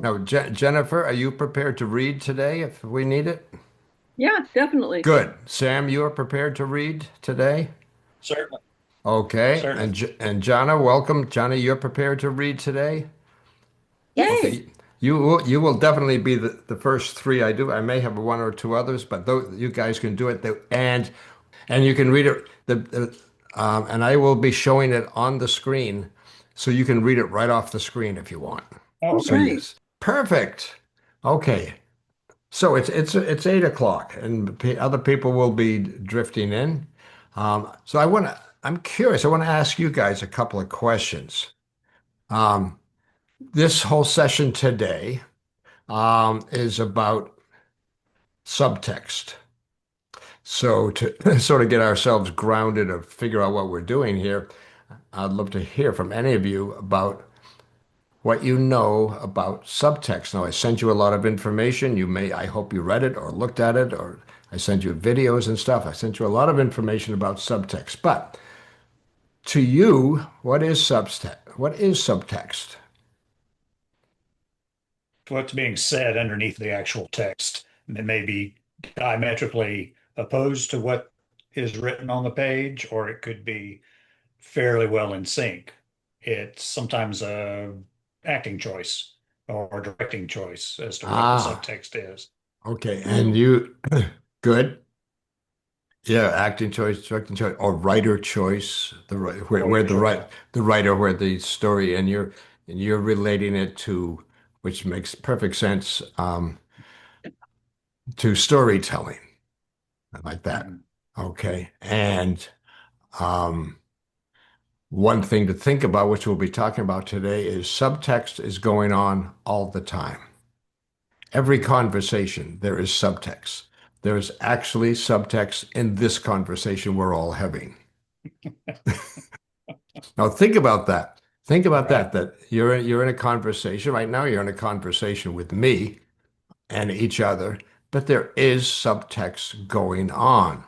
Now, Jennifer, are you prepared to read today if we need it? Yeah, definitely. Good. Sam, you are prepared to read today? Certainly, Okay. certainly. And Jana, welcome. Jana, you're prepared to read today? Yes. Yay. Okay. You will definitely be the first three I do. I may have one or two others, but you guys can do it. And you can read it. And I will be showing it on the screen, so you can read it right off the screen if you want. Oh, All So okay. right. yes, perfect. Okay. So it's 8 o'clock, and other people will be drifting in. So I'm curious. I want to ask you guys a couple of questions. Um, this whole session today is about subtext. So to sort of get ourselves grounded or figure out what we're doing here, I'd love to hear from any of you about what you know about subtext. Now, I sent you a lot of information. I hope you read it or looked at it, or I sent you videos and stuff. I sent you a lot of information about subtext. But to you, what is subtext? What is subtext? What's being said underneath the actual text that may be diametrically opposed to what is written on the page, or it could be fairly well in sync. It's sometimes a acting choice or directing choice as to what the Ah, subtext is. okay. And Mm. you, good. Yeah, acting choice, directing choice, or writer choice. Where Writer the choice. the writer, where the story, and you're relating it to, which makes perfect sense, to storytelling. I like that. Mhm. Okay. And um, one thing to think about, which we'll be talking about today, is subtext is going on all the time. Every conversation, there is subtext. There is actually subtext in this conversation we're all having. Now, think about that. Think about Right. that you're in a conversation right now, you're in a conversation with me and each other, but there is subtext going on,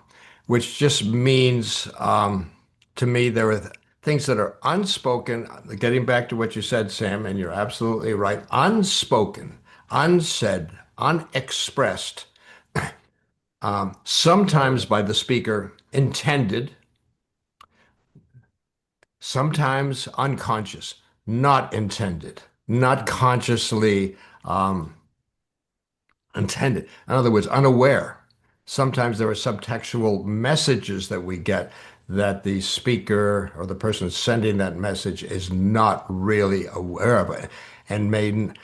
which just means to me there are things that are unspoken. Getting back to what you said, Sam, and you're absolutely right. Unspoken, unsaid, unexpressed, sometimes by the speaker intended, sometimes unconscious, not intended, not Mhm. consciously intended. In other words, unaware. Sometimes there are subtextual messages that we get that the speaker or the person sending that message is not really aware of it. And made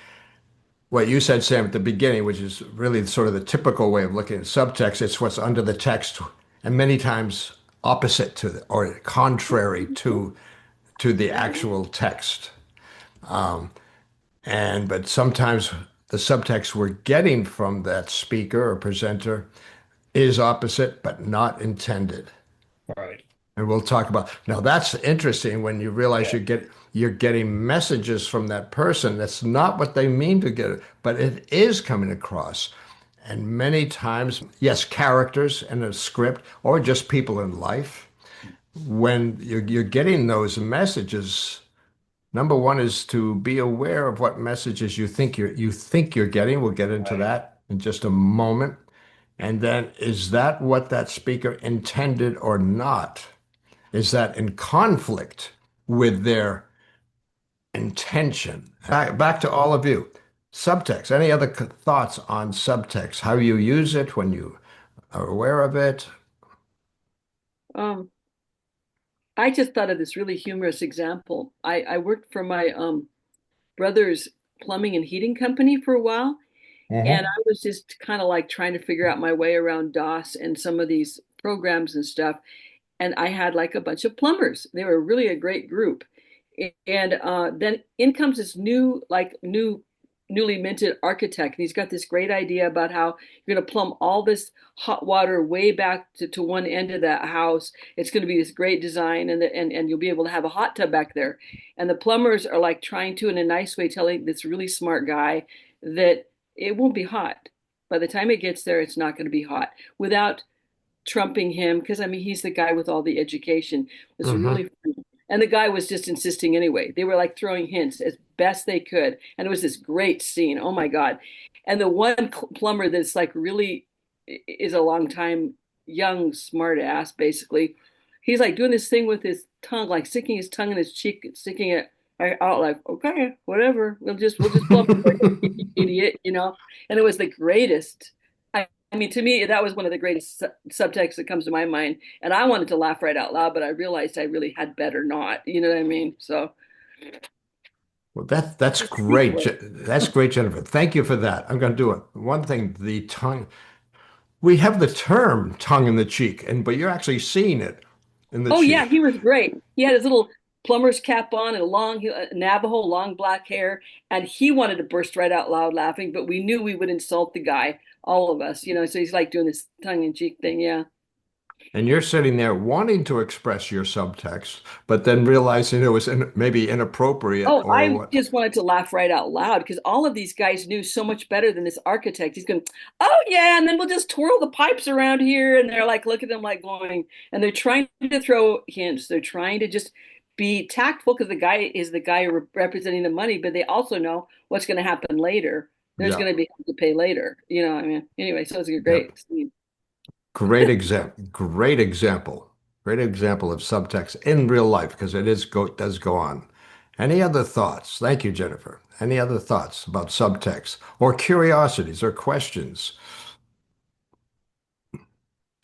what you said, Sam, at the beginning, which is really sort of the typical way of looking at subtext, it's what's under the text, and many times opposite to or contrary to the actual text. And but sometimes the subtext we're getting from that speaker or presenter is opposite, but not intended. Right. And we'll talk about now that's interesting when you realize Yeah. you're getting messages from that person. That's not what they mean to get, but it is coming across. And many times, yes, characters in a script or just people in life, when you're getting those messages, number one is to be aware of what messages you think you're getting. We'll get into Right. that in just a moment. And then is that what that speaker intended or not? Is that in conflict with their intention? Back to all of you. Subtext. Any other thoughts on subtext? How you use it when you are aware of it? Um, I just thought of this really humorous example. I worked for my brother's plumbing and heating company for a while, and Hmm. I was just kind of like trying to figure out my way around DOS and some of these programs and stuff. And I had like a bunch of plumbers. They were really a great group. And then in comes this new newly minted architect, and he's got this great idea about how you're going to plumb all this hot water way back to one end of that house. It's going to be this great design, and you'll be able to have a hot tub back there. And the plumbers are like trying to, in a nice way, telling this really smart guy that it won't be hot. By the time it gets there, it's not going to be hot without trumping him, because I mean he's the guy with all the education. It was Hmm. really fun. And the guy was just insisting anyway. They were like throwing hints as best they could. And it was this great scene. Oh my God. And the one plumber that's like really is a long time young smart ass basically. He's like doing this thing with his tongue, like sticking his tongue in his cheek, sticking it out like, okay, whatever. We'll just plumb for you, idiot, you know? And it was the greatest. I mean, to me, that was one of the greatest subtexts that comes to my mind. And I wanted to laugh right out loud, but I realized I really had better not. You know what I mean? So Well, that's just speak great. for it. That's great, Jennifer. Thank you for that. I'm going to do it. One thing, the tongue. We have the term tongue in the cheek, and but you're actually seeing it in the Oh yeah, cheek. he was great. He had his little plumber's cap on and a long Navajo, long black hair, and he wanted to burst right out loud laughing, but we knew we would insult the guy, all of us, you know. So he's like doing this tongue in cheek thing. Yeah. And you're sitting there wanting to express your subtext, but then realizing it was maybe inappropriate Oh, or I what. just wanted to laugh right out loud because all of these guys knew so much better than this architect. He's going, oh yeah, and then we'll just twirl the pipes around here, and they're like, look at them like going, and they're trying to throw hints. They're trying to just be tactful because the guy is the guy representing the money, but they also know what's going to happen later. There's Yeah, going to be to pay later. You know, I mean, anyway, so it's a yeah. great scene. Great example. Great example. Great example of subtext in real life because does go on. Any other thoughts? Thank you, Jennifer. Any other thoughts about subtext or curiosities or questions?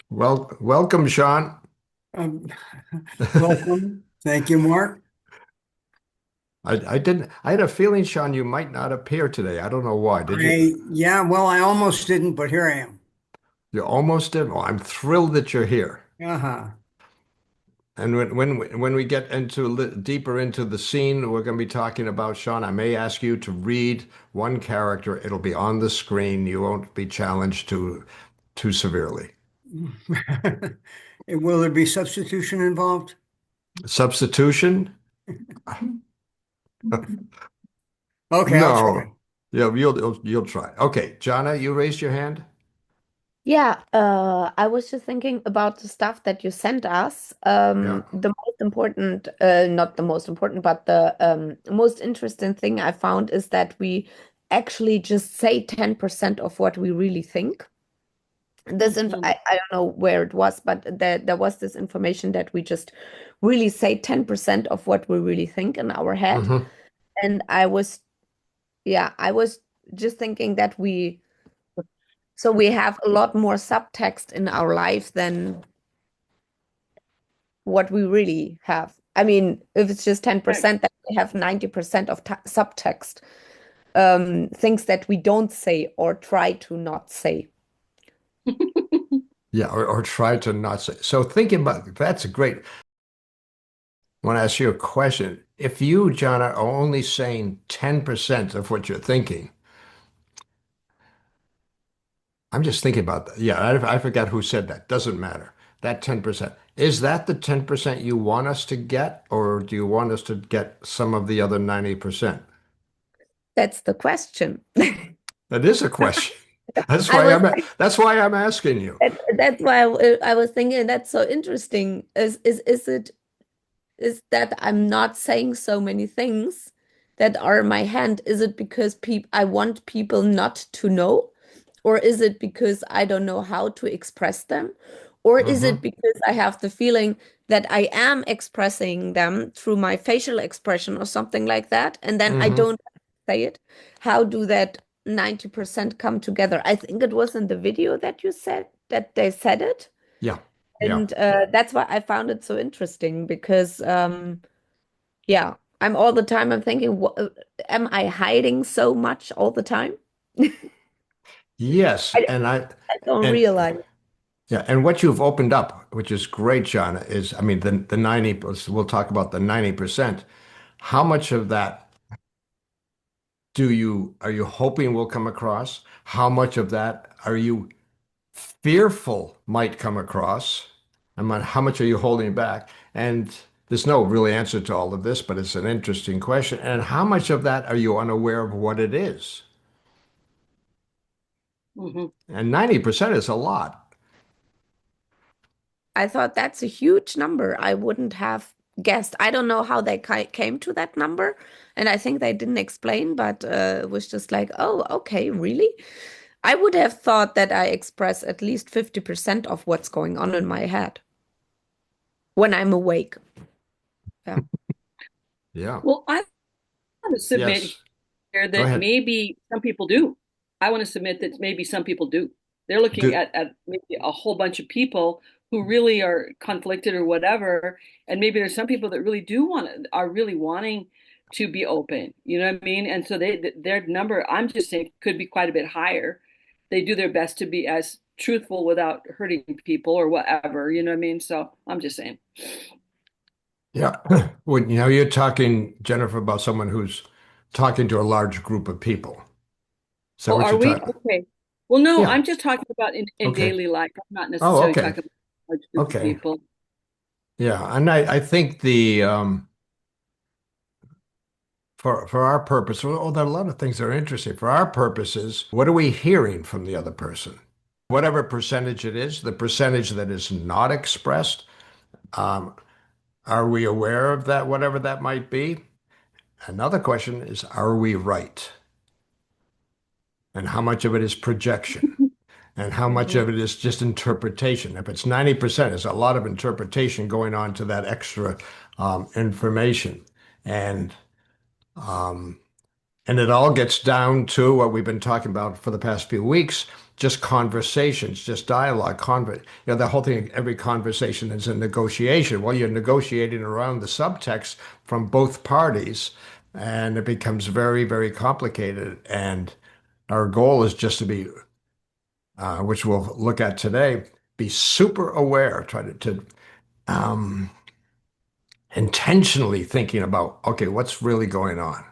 Well, welcome, Sean. Um, welcome. Thank you, Mark. I didn't. I had a feeling, Sean, you might not appear today. I don't know why. Did you? Yeah, well, I almost didn't, but here I am. You almost did. Well, I'm thrilled that you're here. Uh-huh. And when we get deeper into the scene, we're going to be talking about Sean. I may ask you to read one character. It'll be on the screen. You won't be challenged too severely. And will there be substitution involved? Substitution? Okay, I'll try. No. Yeah, you'll try. Okay, Jana, you raised your hand. Yeah, I was just thinking about the stuff that you sent us. Yeah. The most important, not the most important, but the most interesting thing I found is that we actually just say 10% of what we really think. I don't know where it was, but there was this information that we just really say 10% of what we really think in our head. Hmm. And I was just thinking that we have a lot more subtext in our life than what we really have. I mean, if it's just 10%, then we have 90% of subtext, things that we don't say or try to not say. Yeah, or try to not say. So thinking about that's great. I want to ask you a question. If you, Jana, are only saying 10% of what you're thinking, I'm just thinking about that. Yeah, I forgot who said that. Doesn't matter. That 10%. Is that the 10% you want us to get, or do you want us to get some of the other 90%? That's the question. That is a question. That's I why was that's why I'm asking you. that's why I was thinking that's so interesting. Is that I'm not saying so many things that are in my hand? Is it because I want people not to know? Or is it because I don't know how to express them? Or is it Hmm. because I have the feeling that I am expressing them through my facial expression or something like that, and then I Hmm. don't say it? How do that 90% come together? I think it was in the video that you said that they said it. Yeah. Yeah. And that's why I found it so interesting because, yeah, I'm thinking, am I hiding so much all the time? Yes. I, And I don't and realize. yeah, and what you've opened up, which is great, Jana, is I mean the 90, we'll talk about the 90%. How much of that are you hoping will come across? How much of that are you fearful might come across? How much are you holding back? And there's no real answer to all of this, but it's an interesting question. And how much of that are you unaware of what it is? Hmm. And 90% is a lot. I thought that's a huge number. I wouldn't have guessed. I don't know how they came to that number, and I think they didn't explain, but it was just like, oh, okay, really? I would have thought that I express at least 50% of what's going on in my head when I'm awake. Yeah. Yeah. Well, I want to submit Yes. here Go that ahead. maybe some people do. I want to submit that maybe some people do. They're looking Do, at maybe a whole bunch of people who really are conflicted or whatever, and maybe there's some people that really do are really wanting to be open. You know what I mean? And so their number, I'm just saying, could be quite a bit higher. They do their best to be as truthful without hurting people or whatever. You know what I mean? So I'm just saying. yeah. Well, you're talking, Jennifer, about someone who's talking to a large group of people. Is that Oh, what are you're we? talking? Okay. Well, no, Yeah. I'm just talking about in Okay. daily life. I'm not Oh, necessarily okay. talking about a large group of Okay. people. Yeah. And I think for our purpose, well, there are a lot of things that are interesting. For our purposes, what are we hearing from the other person? Whatever percentage it is, the percentage that is not expressed, um, are we aware of that, whatever that might be? Another question is, are we right? And how much of it is projection? And how much Hmm. of it is just interpretation? If it's 90%, there's a lot of interpretation going on to that extra information. And um, And it all gets down to what we've been talking about for the past few weeks, just conversations, just dialogue. The whole thing, every conversation is a negotiation. Well, you're negotiating around the subtext from both parties, and it becomes very, very complicated. And our goal is just to be, which we'll look at today, be super aware, try to um, intentionally thinking about, okay, what's really going on?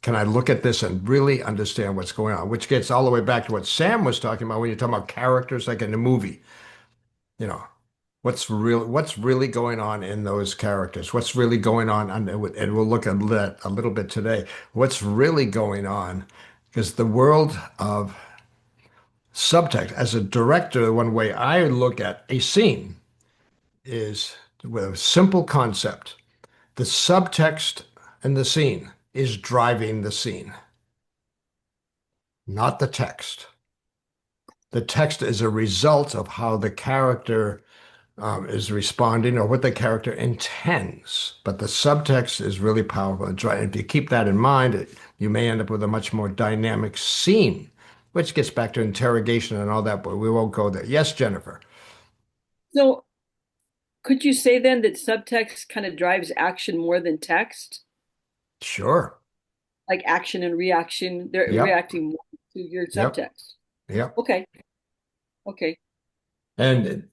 Can I look at this and really understand what's going on? Which gets all the way back to what Sam was talking about when you're talking about characters like in a movie. You know, what's really going on in those characters? What's really going on? And we'll look at that a little bit today. What's really going on? Because the world of subtext, as a director, one way I look at a scene is with a simple concept. The subtext in the scene is driving the scene, not the text. The text is a result of how the character is responding or what the character intends. But the subtext is really powerful. And if you keep that in mind, you may end up with a much more dynamic scene, which gets back to interrogation and all that, but we won't go there. Yes, Jennifer. So could you say then that subtext kind of drives action more than text? Sure. Like action and reaction, they're Yep. reacting more to your Yep. subtext. Yep. Okay. Okay. And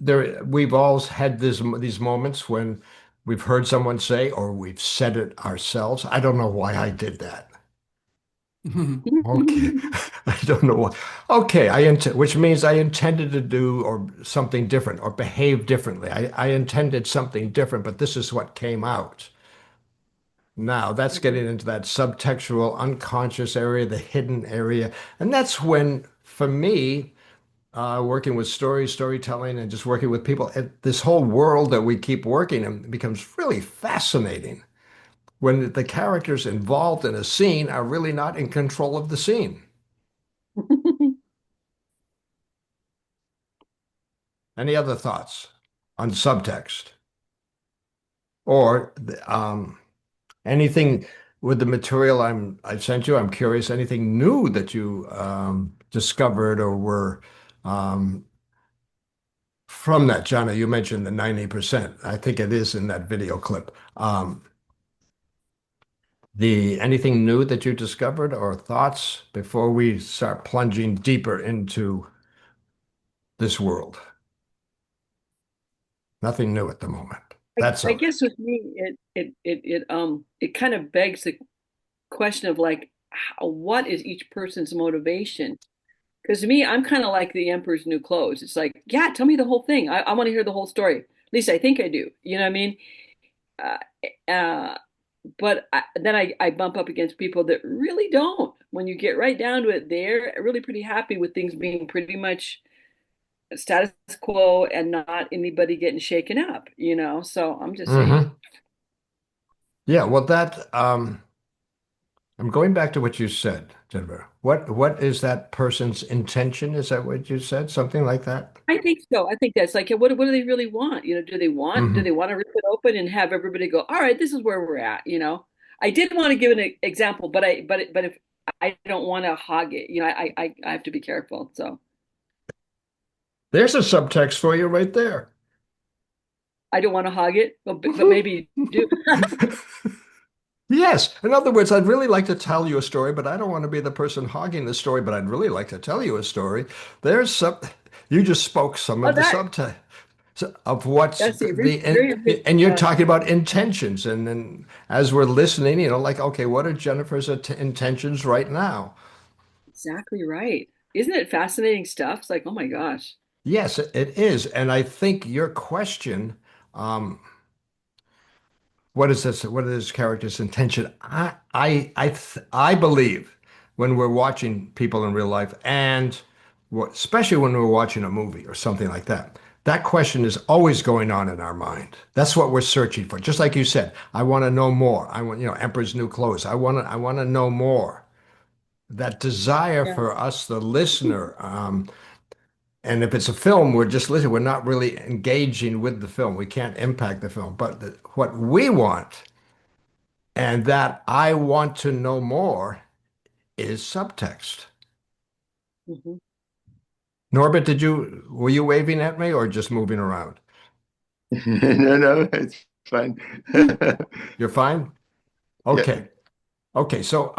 we've all had these moments when we've heard someone say, or we've said it ourselves. I don't know why I did that. Okay. I don't know why. Okay, which means I intended to do or something different or behave differently. I intended something different, but this is what came out. Now that's getting into that subtextual unconscious area, the hidden area. And that's when, for me, working with storytelling, and just working with people, this whole world that we keep working in becomes really fascinating when the characters involved in a scene are really not in control of the scene. Any other thoughts on subtext or anything with the material I sent you? I'm curious. Anything new that you discovered or were um, from that, Jana? You mentioned the 90%. I think it is in that video clip. The anything new that you discovered or thoughts before we start plunging deeper into this world? Nothing new at the moment. That's I okay. guess with me, it kind of begs the question of like, what is each person's motivation? Because to me, I'm kind of like the Emperor's New Clothes. It's like, yeah, tell me the whole thing. I want to hear the whole story. At least I think I do. You know what I mean? Uh, uh, but then I bump up against people that really don't. When you get right down to it, they're really pretty happy with things being pretty much status quo and not anybody getting shaken up, you know? So I'm just saying. Hmm. Yeah, well, I'm going back to what you said, Jennifer. What is that person's intention? Is that what you said? Something like that? I think so. I think that's like, what do they really want? You know, do Hmm. they want to rip it open and have everybody go, all right, this is where we're at, you know? I did want to give an example, but if I don't want to hog it, you know, I have to be careful. So There's a subtext for you right there. I don't want to hog it, but maybe you do. Yes. In other words, I'd really like to tell you a story, but I don't want to be the person hogging the story, but I'd really like to tell you a story. There's some, you just spoke some Oh, of the subtext of what's that's the the, very, and you're talking about intentions. And then as we're listening, like, okay, what are Jennifer's intentions right now? exactly right. Isn't it fascinating stuff? It's like, oh my gosh. Yes, it is. And I think your question, um, what is this? What is this character's intention? I believe when we're watching people in real life, and especially when we're watching a movie or something like that, that question is always going on in our mind. That's what we're searching for. Just like you said, I want to know more. I want, Emperor's New Clothes. I want to know more. That desire Yeah. for us, the listener, and if it's a film, we're just listening. We're not really engaging with the film. We can't impact the film. But what we want and that I want to know more is subtext. Mhm. Norbert, were you waving at me or just moving around? No, no, it's fine. You're fine? Yeah. Okay. Okay. So,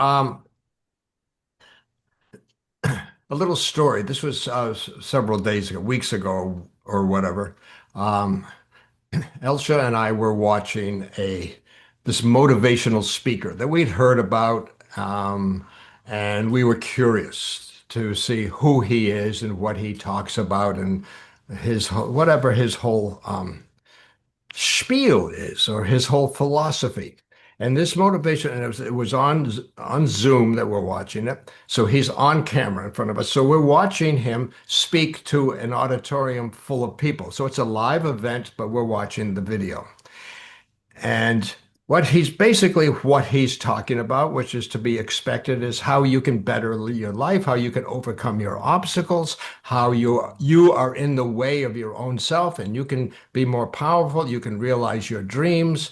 a little story. This was several days ago, weeks ago, or whatever. Um, Elsha and I were watching this motivational speaker that we'd heard about, and we were curious to see who he is and what he talks about and whatever his whole spiel is or his whole philosophy. And this motivation, and it was on Zoom that we're watching it. So he's on camera in front of us. So we're watching him speak to an auditorium full of people. So it's a live event, but we're watching the video. And what he's talking about, which is to be expected, is how you can better your life, how you can overcome your obstacles, how you are in the way of your own self, and you can be more powerful. You can realize your dreams.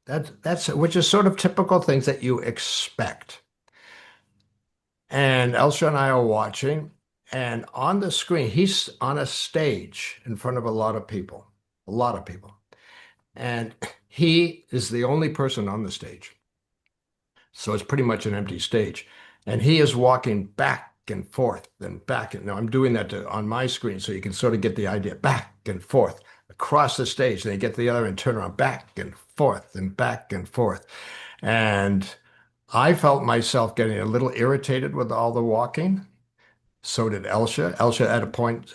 That's which is sort of typical things that you expect. And Elsa and I are watching, and on the screen, he's on a stage in front of a lot of people. And he is the only person on the stage. So it's pretty much an empty stage. And he is walking back and forth and back. And now I'm doing that on my screen so you can sort of get the idea back and forth across the stage. And they get to the other and turn around back and forth and back and forth. And I felt myself getting a little irritated with all the walking. So did Elsha. Elsha at a point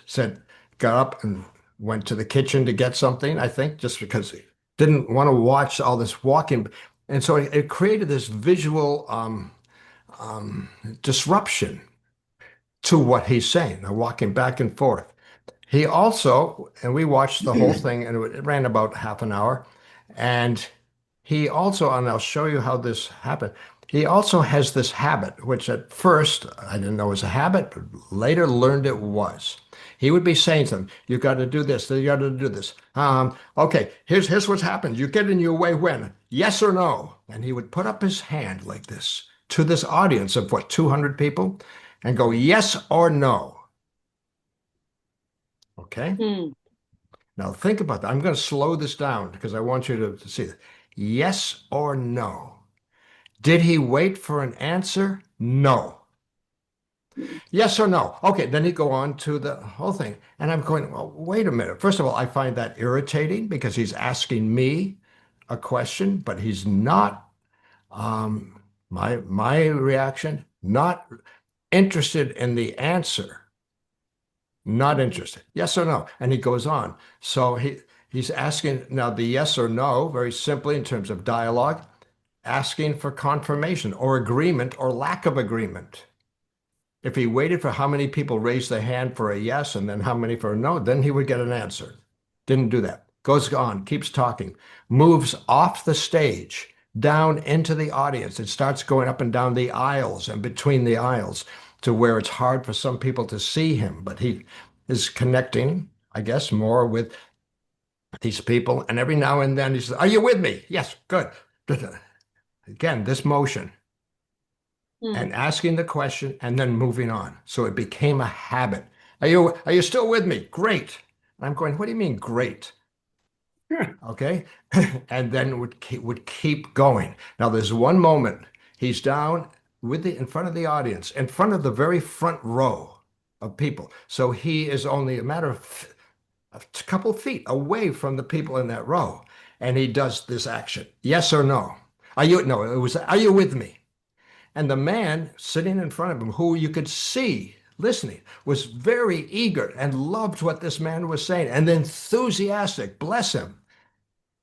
got up and went to the kitchen to get something, I think, just because he didn't want to watch all this walking. And so it created this visual disruption to what he's saying, walking back and forth. He also, and we watched the whole thing, and it ran about half an hour. And he also, and I'll show you how this happened. He also has this habit, which at first I didn't know was a habit, but later learned it was. He would be saying something, you got to do this, you got to do this. Okay, here's what's happened. You get in your way when? Yes or no? And he would put up his hand like this to this audience of what, 200 people, and go yes or no. Okay? Hmm. Now think about that. I'm going to slow this down because I want you to see it. Yes or no? Did he wait for an answer? No. Yes or no? Okay, then he go on to the whole thing. And I'm going, well, wait a minute. First of all, I find that irritating because he's asking me a question, but he's not My reaction, not interested in the answer. Not interested. Yes or no? And he goes on. So he's asking now the yes or no, very simply in terms of dialogue, asking for confirmation or agreement or lack of agreement. If he waited for how many people raised their hand for a yes and then how many for a no, then he would get an answer. Didn't do that. Goes on, keeps talking, moves off the stage, down into the audience. It starts going up and down the aisles and between the aisles to where it's hard for some people to see him, but he is connecting, I guess, more with these people. And every now and then he says, "Are you with me?" Yes, good. Again, this motion and asking the question and then moving on. So it became a habit. Are you still with me? Great. And I'm going, what do you mean great? Okay. And then would keep going. Now there's one moment he's down in front of the audience, in front of the very front row of people. So he is only a matter of a couple feet away from the people in that row. And he does this action. Yes or no? Are you with me? And the man sitting in front of him, who you could see listening, was very eager and loved what this man was saying and enthusiastic. Bless him.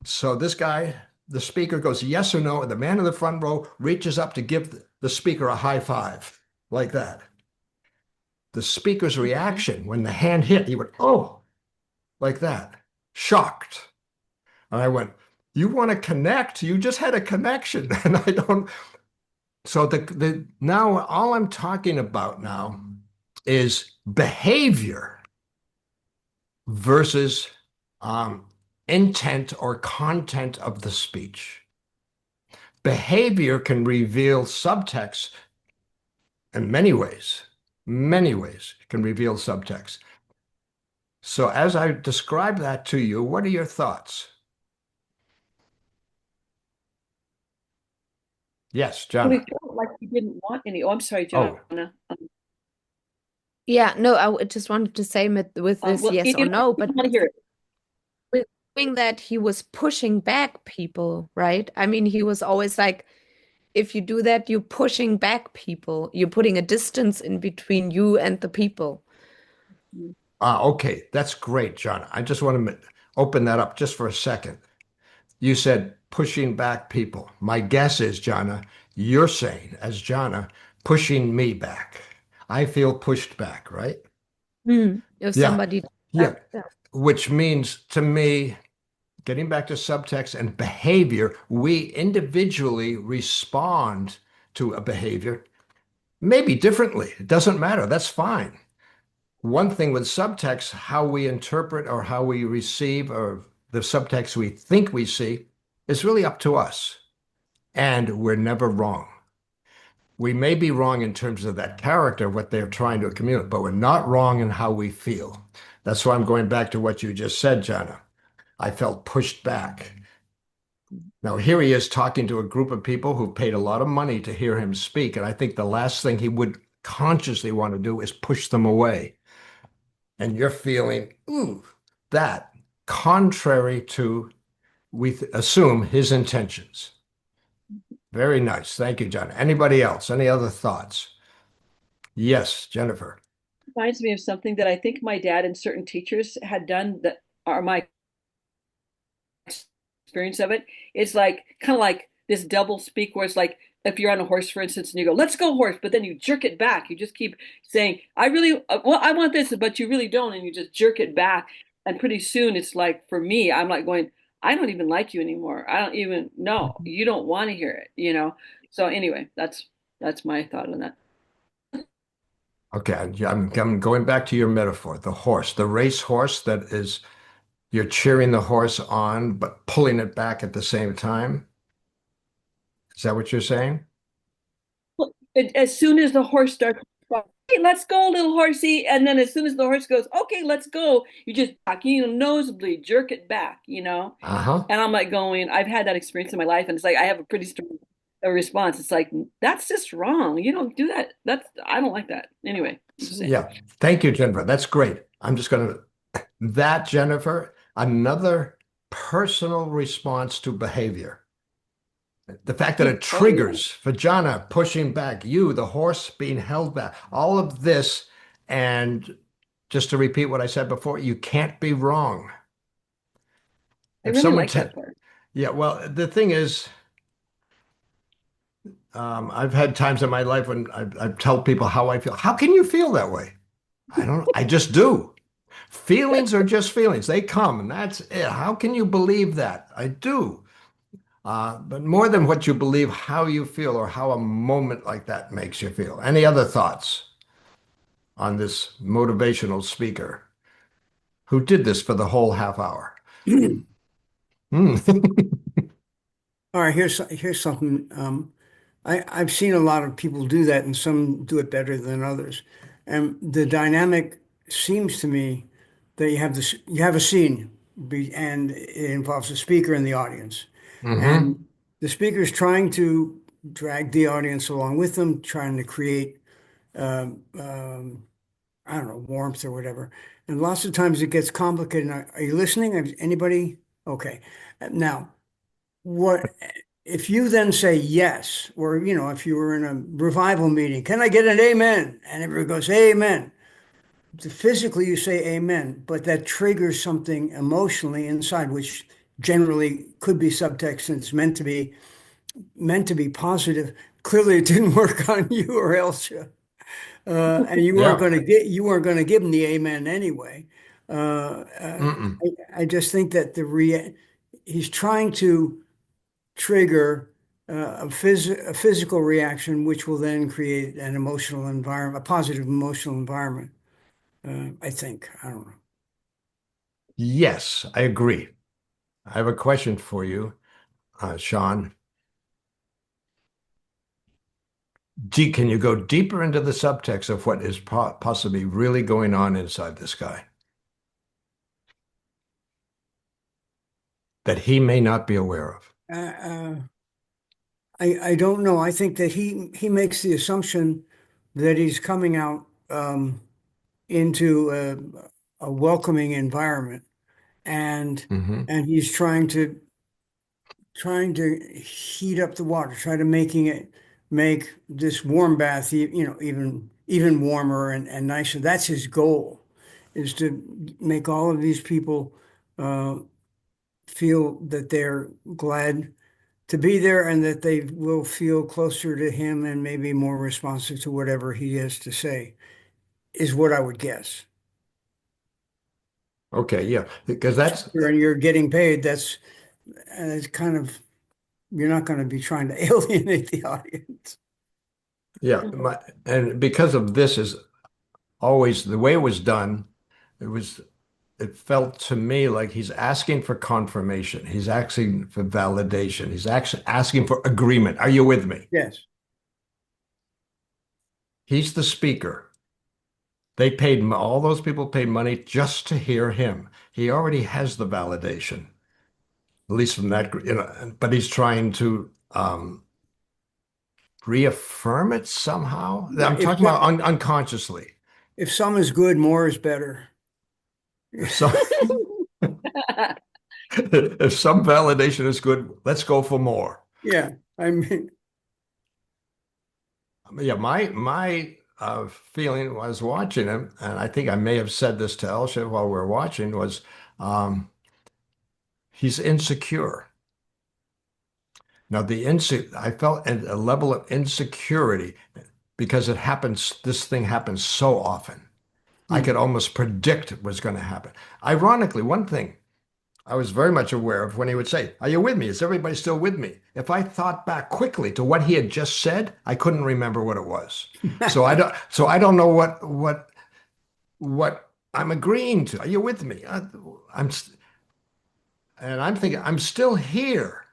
So this guy, the speaker, goes yes or no, and the man in the front row reaches up to give the speaker a high five, like that. The speaker's reaction when the hand hit, he went, "Oh," like that, shocked. And I went, "You want to connect? You just had a connection." And I don't. So now all I'm talking about now is behavior versus intent or content of the speech. Behavior can reveal subtext in many ways. Many ways it can reveal subtext. So as I describe that to you, what are your thoughts? Yes, Well, he John. felt like he didn't want any. Oh, I'm sorry, Joanna. Yeah, no, just wanted to say with this Well, yes or no, you but want to hear it. doing that he was pushing back people, right? I mean, he was always like, if you do that, you're pushing back people. You're putting a distance in between you and the people. Okay, that's great, John. I just want to open that up just for a second. You said pushing back people. My guess is, Jana, you're saying, as Jana, pushing me back. I feel pushed back, right? If Yeah. somebody Yeah. Which means to me, getting back to subtext and behavior, we individually respond to a behavior, maybe differently. It doesn't matter. That's fine. One thing with subtext, how we interpret or how we receive or the subtext we think we see is really up to us. And we're never wrong. We may be wrong in terms of that character, what they're trying to communicate, but we're not wrong in how we feel. That's why I'm going back to what you just said, Jana. I felt pushed back. Now, here he is talking to a group of people who paid a lot of money to hear him speak. And I think the last thing he would consciously want to do is push them away. And you're feeling, ooh, that contrary to, we assume, his intentions. Very nice. Thank you, John. Anybody else? Any other thoughts? Yes, Jennifer. Reminds me of something that I think my dad and certain teachers had done that are my experience of it. It's like kind of like this double speak where it's like if you're on a horse, for instance, and you go, "Let's go, horse," but then you jerk it back. You just keep saying, "I really, well, I want this," but you really don't, and you just jerk it back. And pretty soon, it's like for me, I'm like going, "I don't even like you anymore. I don't even know. You don't want to hear it." So anyway, that's my thought on that. Okay, I'm going back to your metaphor, the horse, the race horse that is, you're cheering the horse on, but pulling it back at the same time. Is that what you're saying? Well, as soon as the horse starts, "Hey, let's go, little horsey," and then as soon as the horse goes, "Okay, let's go," you just nosebleed, jerk it back. Uh-huh. And I'm like going, I've had that experience in my life, and it's like I have a pretty strong response. It's like that's just wrong. You don't do that. I don't like that. Anyway. Yeah. Thank you, Jennifer. That's great. I'm just going to, that, Jennifer, another personal response to behavior. The fact that it Oh, yeah. triggers vagina pushing back, you, the horse being held back, all of this. And just to repeat what I said before, you can't be wrong. I If really someone, like that part. yeah, well, the thing is, I've had times in my life when I tell people how I feel. How can you feel that way? I don't, I just do. Feelings are just feelings. They come and that's it. How can you believe that? I do. But more than what you believe, how you feel or how a moment like that makes you feel. Any other thoughts on this motivational speaker who did this for the whole half hour? Hmm. All right, here's something. I've seen a lot of people do that, and some do it better than others. And the dynamic seems to me that you have a scene, and it involves a speaker in the audience, Hmm. and the speaker is trying to drag the audience along with them, trying to create, um, um, I don't know, warmth or whatever. And lots of times it gets complicated. Are you listening? Anybody? Okay. Now what if you then say yes, or if you were in a revival meeting, can I get an amen? And everybody goes, amen. Physically, you say amen, but that triggers something emotionally inside, which generally could be subtext and it's meant to be positive. Clearly, it didn't work on you or else, and Yeah. you weren't going to give them the amen anyway. Uh, uh, Mm-mm. I just think that he's trying to trigger a physical reaction, which will then create an emotional environment, a positive emotional environment. I think. I don't know. Yes, I agree. I have a question for you, Sean. Can you go deeper into the subtext of what is possibly really going on inside this guy that he may not be aware of? Uh, uh, I don't know. I think that he makes the assumption that he's coming out into a welcoming environment, and Hmm. and he's trying to heat up the water, try to make this warm bath, even warmer and nicer. That's his goal, is to make all of these people uh, feel that they're glad to be there and that they will feel closer to him and maybe more responsive to whatever he has to say, is what I would guess. Okay, yeah, because that's And you're getting paid, and it's kind of, you're not going to be trying to alienate the audience. yeah, and because of this is always the way it was done. It was it felt to me like he's asking for confirmation. He's asking for validation. He's actually asking for agreement. Are you with me? Yes. He's the speaker. All those people paid money just to hear him. He already has the validation, at least from that, but he's trying to reaffirm it somehow. Yeah. I'm talking about unconsciously. If some is good, more is better. If some, if some validation is good, let's go for more. Yeah. I mean, Yeah, my feeling was watching him, and I think I may have said this to Elsha while we were watching, was um, he's insecure. Now, I felt a level of insecurity because this thing happens so often. I hmm. could almost predict what was going to happen. Ironically, one thing I was very much aware of when he would say, "Are you with me? Is everybody still with me?" If I thought back quickly to what he had just said, I couldn't remember what it was. So I don't know what I'm agreeing to. Are you with me? I'm and I'm thinking I'm still here.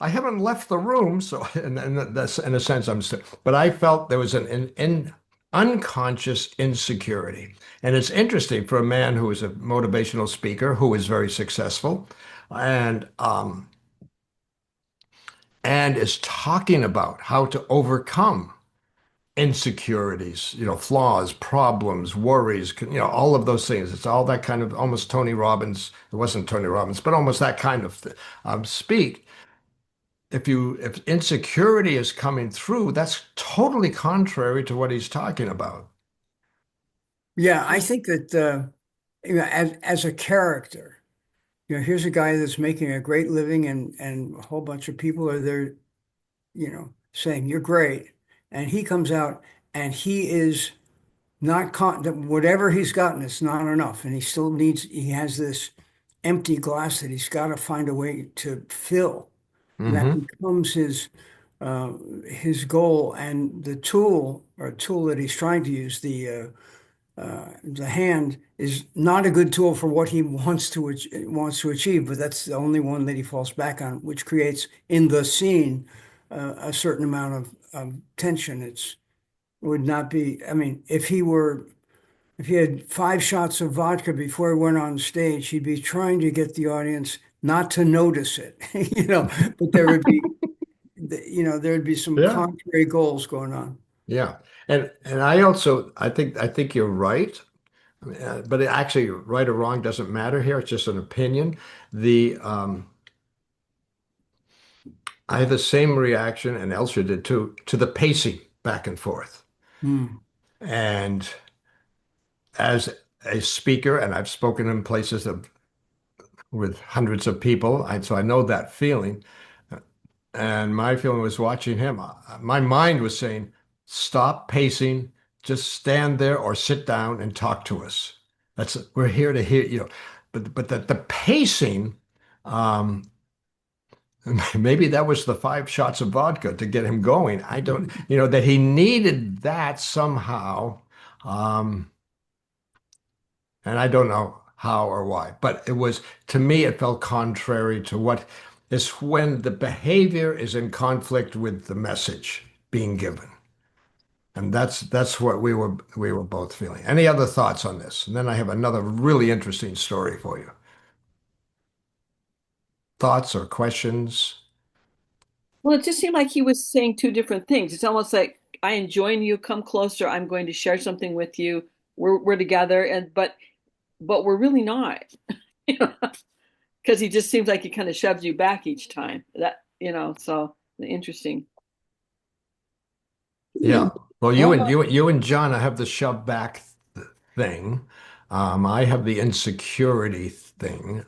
I haven't left the room, so and that's in a sense I'm still. But I felt there was an unconscious insecurity, and it's interesting for a man who is a motivational speaker who is very successful, and um, and is talking about how to overcome insecurities, flaws, problems, worries, all of those things. It's all that kind of almost Tony Robbins. It wasn't Tony Robbins, but almost that kind of speak. if insecurity is coming through, that's totally contrary to what he's talking about. Yeah, I think that as a character, here's a guy that's making a great living, and a whole bunch of people are there, saying you're great, and he comes out and he is not whatever he's gotten is not enough, and he has this empty glass that he's got to find a way to fill, and that Hmm. becomes his goal, and the tool that he's trying to use, the hand, is not a good tool for what he wants to achieve, but that's the only one that he falls back on, which creates in the scene a certain amount of tension. Would not be. I mean, if he had 5 shots of vodka before he went on stage, he'd be trying to get the audience not to notice it, but there'd be some Yeah. contrary goals going on. Yeah. And I think you're right. But actually, right or wrong doesn't matter here. It's just an opinion. The I had the same reaction, and Elsa did too, to the pacing back and forth. Hmm. And as a speaker, and I've spoken in places with hundreds of people, so I know that feeling. And my feeling was watching him. My mind was saying, "Stop pacing. Just stand there or sit down and talk to us. We're here to hear you." But the pacing. Um, Maybe that was the 5 shots of vodka to get him going. I don't, that he needed that somehow. Um, and I don't know how or why, but to me, it felt contrary to what is when the behavior is in conflict with the message being given. And that's what we were both feeling. Any other thoughts on this? And then I have another really interesting story for you. Thoughts or questions? Well, it just seemed like he was saying two different things. It's almost like I am joining you, come closer, I'm going to share something with you. We're together, and but we're really not. You know, because he just seems like he kind of shoves you back each time. So interesting. Yeah. Well, you and Well, you and John, I have the shove back thing. I have the insecurity thing.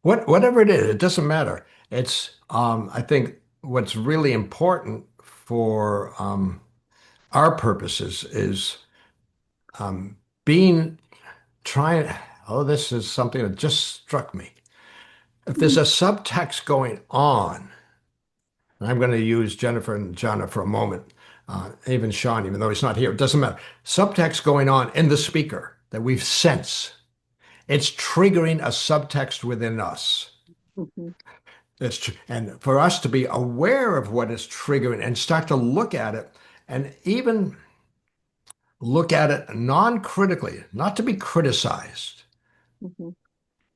Whatever it is, it doesn't matter. I think what's really important for our purposes is um, being trying. Oh, this is something that just struck me. If there's a subtext going on, and I'm going to use Jennifer and Jana for a moment, even Sean, even though he's not here, it doesn't matter. Subtext going on in the speaker that we sense, it's triggering a subtext within us. mhm, And for us to be aware of what is triggering and start to look at it, and even look at it non-critically, not to be criticized, mhm.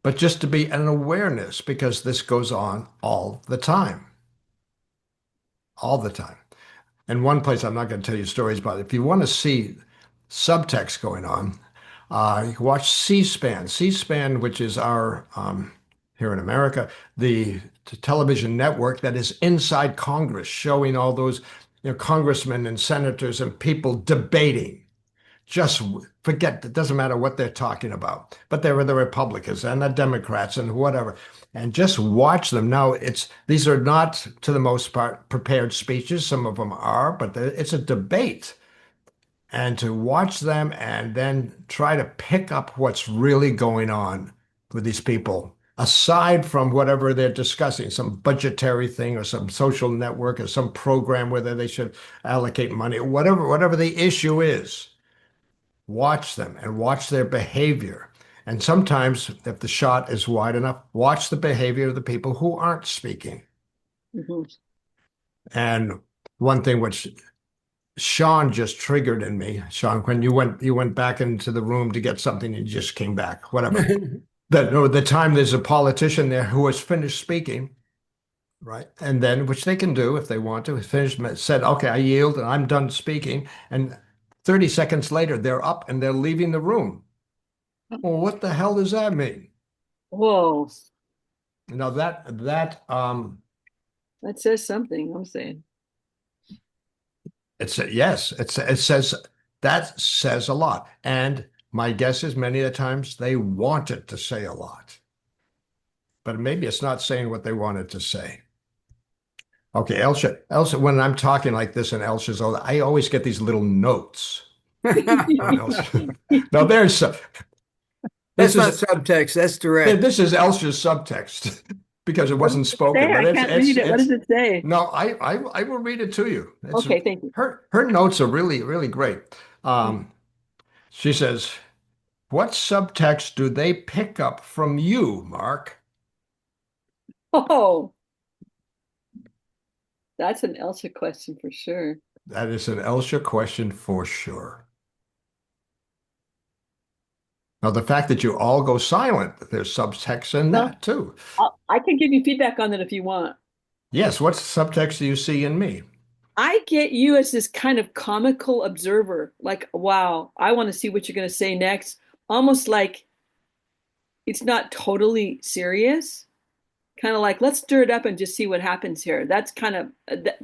but just to be an awareness, because this goes on all the time. All the time. And one place, I'm not going to tell you stories about it. If you want to see subtext going on, you can watch C-SPAN. C-SPAN, which is our, here in America, the television network that is inside Congress, showing all those congressmen and senators and people debating. Just forget, it doesn't matter what they're talking about, but they were the Republicans and the Democrats and whatever. And just watch them. Now, these are not, to the most part, prepared speeches. Some of them are, but it's a debate. And to watch them and then try to pick up what's really going on with these people, aside from whatever they're discussing, some budgetary thing or some social network or some program, whether they should allocate money, whatever the issue is. Watch them and watch their behavior. And sometimes, if the shot is wide enough, watch the behavior of the people who aren't speaking. Mhm. And one thing which Sean just triggered in me, Sean, when you went back into the room to get something and you just came back, whatever. The time there's a politician there who has finished speaking, right? And then, which they can do if they want to, said, "Okay, I yield and I'm done speaking." And 30 seconds later, they're up and they're leaving the room. Well, what the hell does that mean? Whoa. That That says something, I'm saying. Yes, it says that says a lot. And my guess is many of the times they want it to say a lot, but maybe it's not saying what they wanted to say. Okay, Elsa, when I'm talking like this and Elsa's, I always get these little notes from Elsa. Now That's this not is subtext, that's direct. this is Elsa's subtext because it What does wasn't it spoken, say? but I can't read it. What does it say? no, I will read it to you. Okay, thank you. Her notes are really great. She says, "What subtext do they pick up from you, Mark?" Oh, that's an Elsa question for sure. That is an Elsa question for sure. Now, the fact that you all go silent, there's subtext in Well, that too. I can give you feedback on that if you want. Yes, what subtext do you see in me? I get you as this kind of comical observer, like, wow, I want to see what you're going to say next. Almost like it's not totally serious, kind of like, let's stir it up and just see what happens here. That's kind of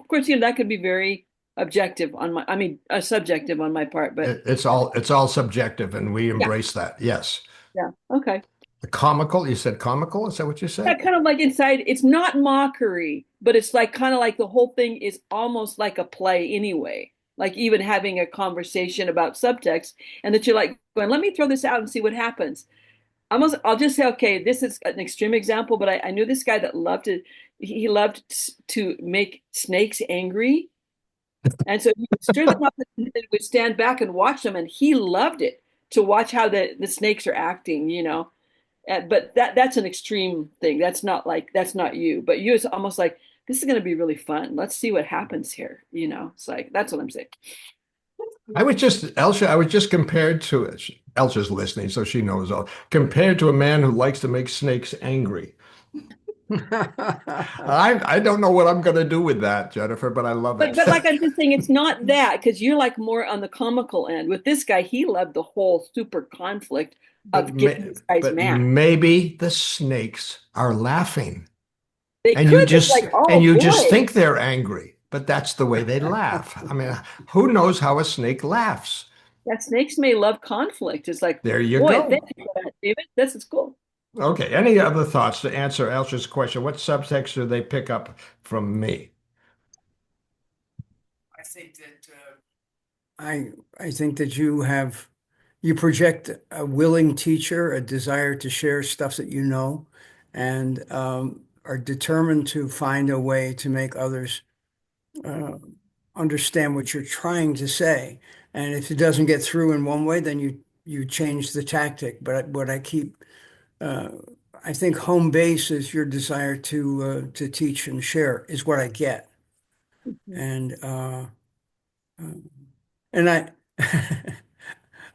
course, that could be very objective on my, I mean, subjective on my part, but It's all subjective, and we yeah, embrace that. Yes. yeah, okay. The comical, you said comical? Is that what you Yeah, said? kind of like inside, it's not mockery, but it's like kind of like the whole thing is almost like a play anyway. Like even having a conversation about subtext, and that you're like going, let me throw this out and see what happens. I'll just say, okay, this is an extreme example, but I knew this guy that loved to, he loved to make snakes angry. And so he would stir them up and would stand back and watch them. And he loved it to watch how the snakes are acting, but that's an extreme thing. That's not like that's not you, but you is almost like this is going to be really fun. Let's see what happens here. It's like that's what I'm saying. Elsa, I was just compared to, Elsa's listening, so she knows all, compared to a man who likes to make snakes angry. I don't know what I'm going to do with that, Jennifer, but I love it. But like I'm just saying, it's not that because you're like more on the comical end. With this guy, he loved the whole super conflict of getting this guy's mad. Maybe the snakes are laughing. They And could it's like, oh you boy. just think they're angry, but that's the way they laugh. I mean, who knows how a snake laughs? That snakes may love conflict. It's like, There you boy, go. thank you for that, David. This is cool. Okay. Any other thoughts to answer Elsa's question? What subtext do they pick up from me? I think that I think that you project a willing teacher, a desire to share stuff that you know, and are determined to find a way to make others understand what you're trying to say. And if it doesn't get through in one way, then you change the tactic. But what I think home base is your desire to teach and share is what I get. And and I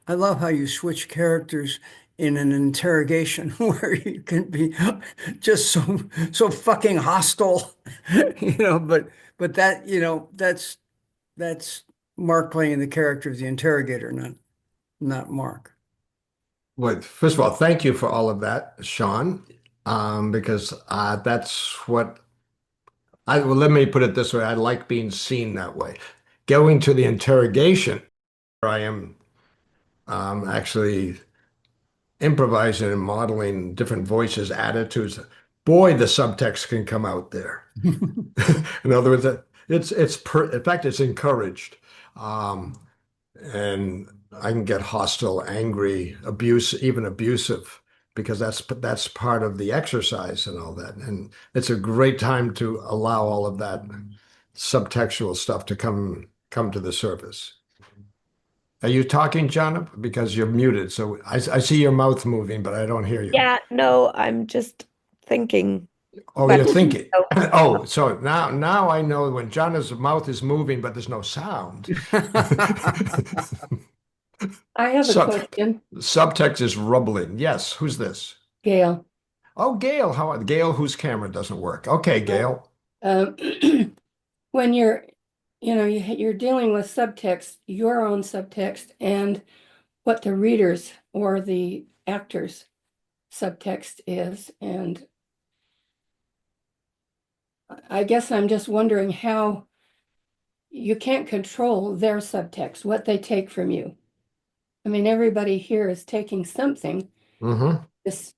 I love how you switch characters in an interrogation where you can be just so fucking hostile, but that's Mark playing the character of the interrogator, not Mark. Well, first of all, thank you for all of that, Sean, because that's what well, let me put it this way. I like being seen that way. Going to the interrogation, where I am actually improvising and modeling different voices, attitudes. Boy, the subtext can come out there. In other words, in fact, it's encouraged. And I can get hostile, angry, even abusive, because that's part of the exercise and all that. And it's a great time to allow all of that subtextual stuff to come to the surface. Are you talking, John? Because you're muted, so I see your mouth moving, but I don't hear you. Yeah, no, I'm just thinking. Oh, But you're thinking. no. Oh, so now I know when John's mouth is moving, but there's no sound. I have a Sub- question, Subtext is rumbling. Yes, who's this? Gail. Oh, Gail. Gail, whose camera doesn't work? Okay, Gail. Um, when you're dealing with subtext, your own subtext, and what the readers or the actors' subtext is, and I guess I'm just wondering how you can't control their subtext, what they take from you. I mean, everybody here is taking something Mm-hmm. this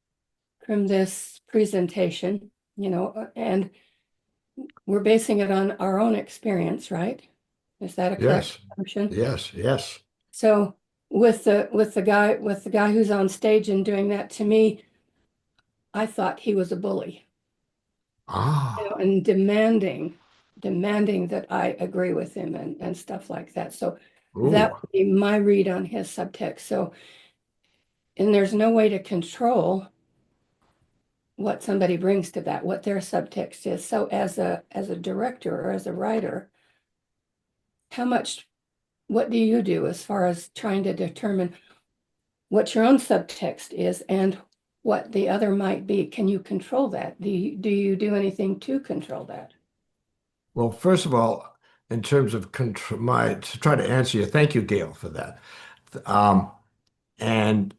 from this presentation, and we're basing it on our own experience, right? Is that a correct Yes. assumption? Yes. Yes. So with the guy who's on stage and doing that to me, I thought he was a bully, Ah. and demanding that I agree with him and stuff like that. So that Ooh. would be my read on his subtext. So, and there's no way to control what somebody brings to that, what their subtext is. So as a director or as a writer, what do you do as far as trying to determine what your own subtext is and what the other might be? Can you control that? Do you do anything to control that? Well, first of all, in terms of control, to try to answer you, thank you, Gail, for that. Um, and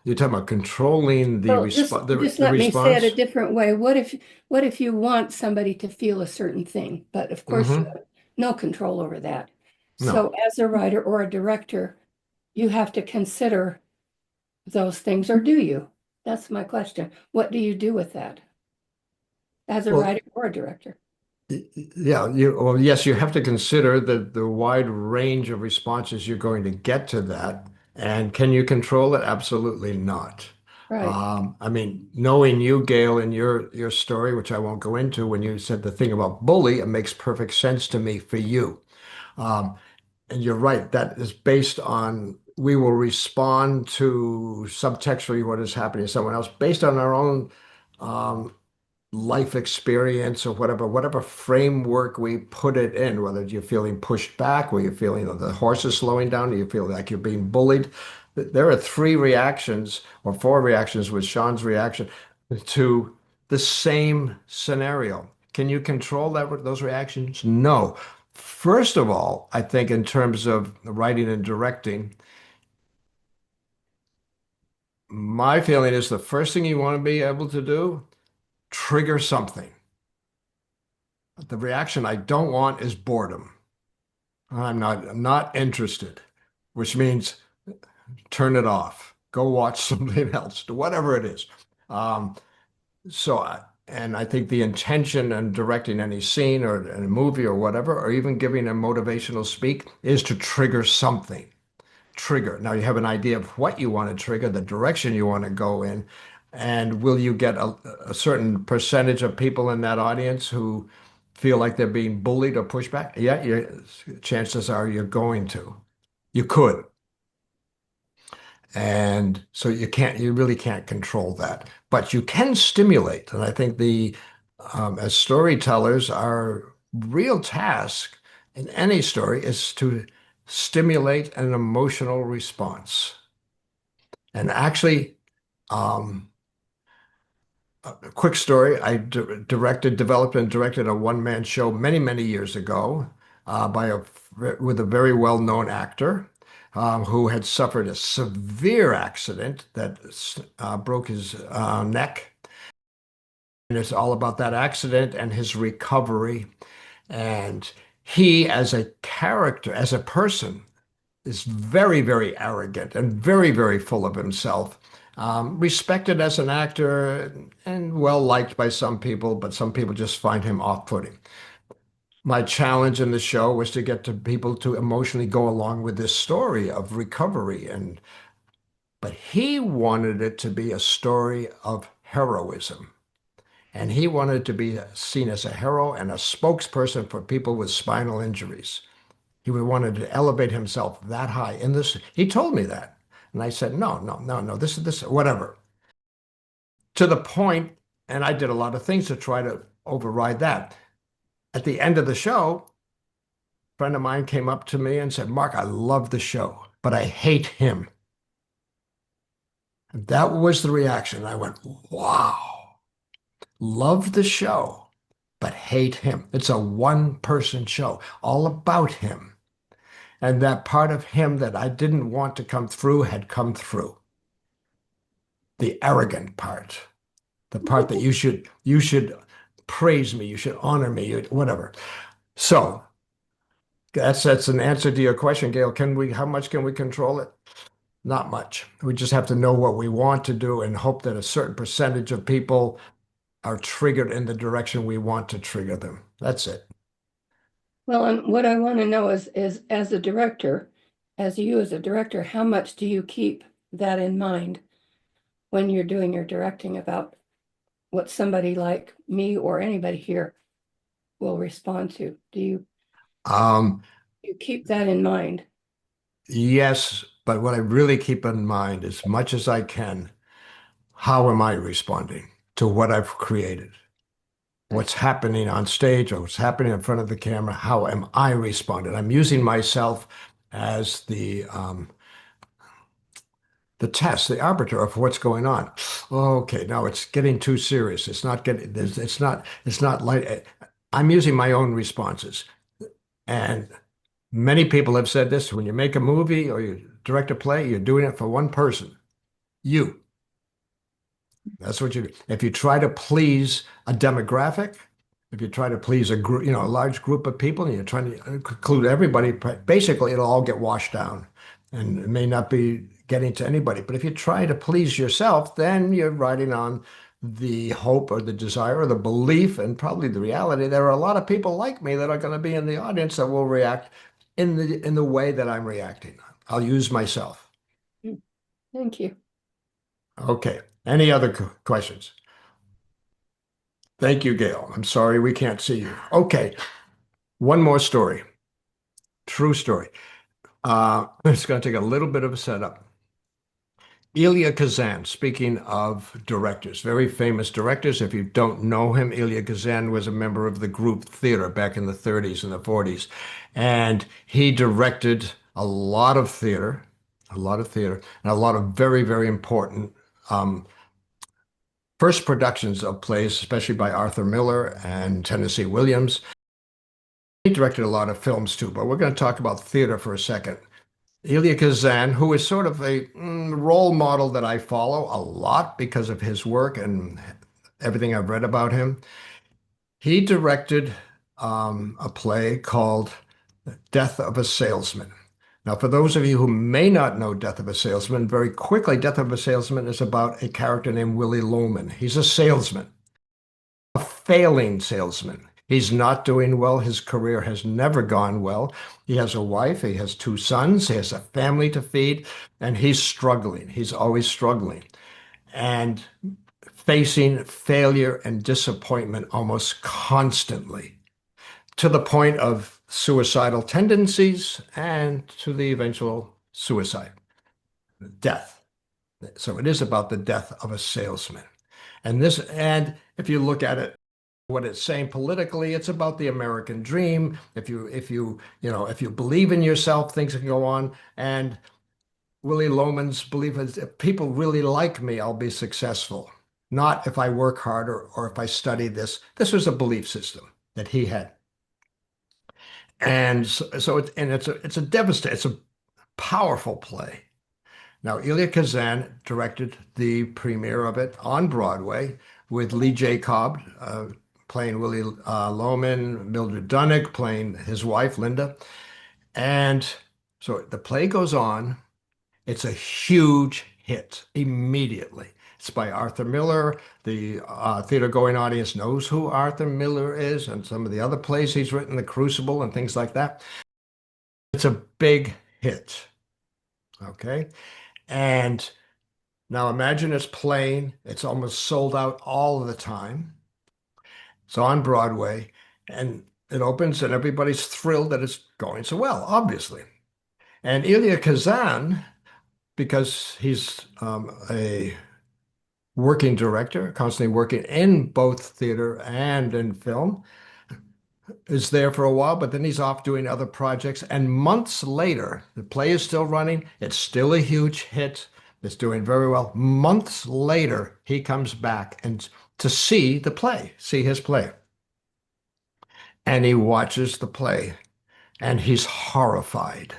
you're talking about controlling the Well, response, just the let me say it a response. different way. What if you want somebody to feel a certain thing, but of course you Mm-hmm. have no control over that. So No. as a writer or a director, you have to consider those things, or do you? That's my question. What do you do with that as a Well, writer or a director? yeah, well, yes, you have to consider the wide range of responses you're going to get to that. And can you control it? Absolutely not. Right. I mean, knowing you, Gail, and your story, which I won't go into, when you said the thing about bully, it makes perfect sense to me for you. Um, and you're right, that is based on we will respond to subtextually what is happening to someone else based on our own um, life experience or whatever framework we put it in, whether you're feeling pushed back, whether you're feeling the horse is slowing down, or you feel like you're being bullied. There are three reactions or four reactions with Sean's reaction to the same scenario. Can you control those reactions? No. First of all, I think in terms of writing and directing, my feeling is the first thing you want to be able to do, trigger something. The reaction I don't want is boredom. I'm not interested, which means turn it off. Go watch something else, whatever it is. Um, and I think the intention in directing any scene or a movie or whatever, or even giving a motivational speak, is to trigger something. Trigger. Now you have an idea of what you want to trigger, the direction you want to go in, and will you get a certain percentage of people in that audience who feel like they're being bullied or pushed back? Yeah, chances are you're going to. You could. And so you really can't control that, but you can stimulate. And I think as storytellers, our real task in any story is to stimulate an emotional response. And actually, um, a quick story, developed and directed a one-man show many, many years ago with a very well-known actor who had suffered a severe accident that broke his neck. And it's all about that accident and his recovery. And he, as a character, as a person, is very, very arrogant and very, very full of himself. Respected as an actor and well liked by some people, but some people just find him off-putting. My challenge in the show was to get to people to emotionally go along with this story of recovery, but he wanted it to be a story of heroism. And he wanted to be seen as a hero and a spokesperson for people with spinal injuries. He wanted to elevate himself that high in this. He told me that. And I said, no, no, no, no, this, whatever. To the point, and I did a lot of things to try to override that. At the end of the show, a friend of mine came up to me and said, Mark, I love the show, but I hate him. And that was the reaction. I went, wow, love the show, but hate him. It's a one-person show, all about him. And that part of him that I didn't want to come through had come through. The arrogant part, the part that you should praise me, you should honor me, whatever. So that's an answer to your question, Gail. How much can we control it? Not much. We just have to know what we want to do and hope that a certain percentage of people are triggered in the direction we want to trigger them. That's it. Well, and what I want to know is as a director, how much do you keep that in mind when you're doing your directing about what somebody like me or anybody here will respond to? Do you Um, keep that in mind? yes, but what I really keep in mind, as much as I can, how am I responding to what I've created? What's happening on stage or what's happening in front of the camera? How am I responding? I'm using myself as the test, the arbiter of what's going on. Okay, now it's getting too serious. It's not like I'm using my own responses. And many people have said this, when you make a movie or you direct a play, you're doing it for one person, you. That's what you do. If you try to please a demographic, if you try to please a group, a large group of people, and you're trying to include everybody, basically it'll all get washed down and it may not be getting to anybody. But if you try to please yourself, then you're riding on the hope or the desire or the belief and probably the reality. There are a lot of people like me that are going to be in the audience that will react in the way that I'm reacting. I'll use myself. Thank you. Okay. Any other questions? Thank you, Gail. I'm sorry we can't see you. Okay. One more story. True story. It's going to take a little bit of a setup. Elia Kazan, speaking of directors, very famous directors. If you don't know him, Elia Kazan was a member of the group theater back in the 30s and the 40s. And he directed a lot of theater, and a lot of very, very important first productions of plays, especially by Arthur Miller and Tennessee Williams. He directed a lot of films too, but we're going to talk about theater for a second. Elia Kazan, who is sort of a role model that I follow a lot because of his work and everything I've read about him. He directed a play called Death of a Salesman. Now, for those of you who may not know Death of a Salesman, very quickly, Death of a Salesman is about a character named Willy Loman. He's a salesman, a failing salesman. He's not doing well. His career has never gone well. He has a wife. He has 2 sons. He has a family to feed, and he's struggling. He's always struggling and facing failure and disappointment almost constantly, to the point of suicidal tendencies and to the eventual suicide, death. So it is about the death of a salesman. And if you look at it, what it's saying politically, it's about the American dream. If you believe in yourself, things can go on. And Willy Loman's belief is, if people really like me, I'll be successful. Not if I work harder or if I study this. This was a belief system that he had. And it's a powerful play. Now, Elia Kazan directed the premiere of it on Broadway with Lee J. Cobb playing Willy Loman, Mildred Dunnick playing his wife, Linda. And so the play goes on. It's a huge hit immediately. It's by Arthur Miller. The theater-going audience knows who Arthur Miller is and some of the other plays he's written, The Crucible and things like that. It's a big hit. Okay? And now imagine it's playing. It's almost sold out all the time. It's on Broadway, and it opens, and everybody's thrilled that it's going so well, obviously. And Elia Kazan, because he's a working director, constantly working in both theater and in film, is there for a while, but then he's off doing other projects. And months later, the play is still running. It's still a huge hit. It's doing very well. Months later, he comes back and to see his play. And he watches the play, and he's horrified.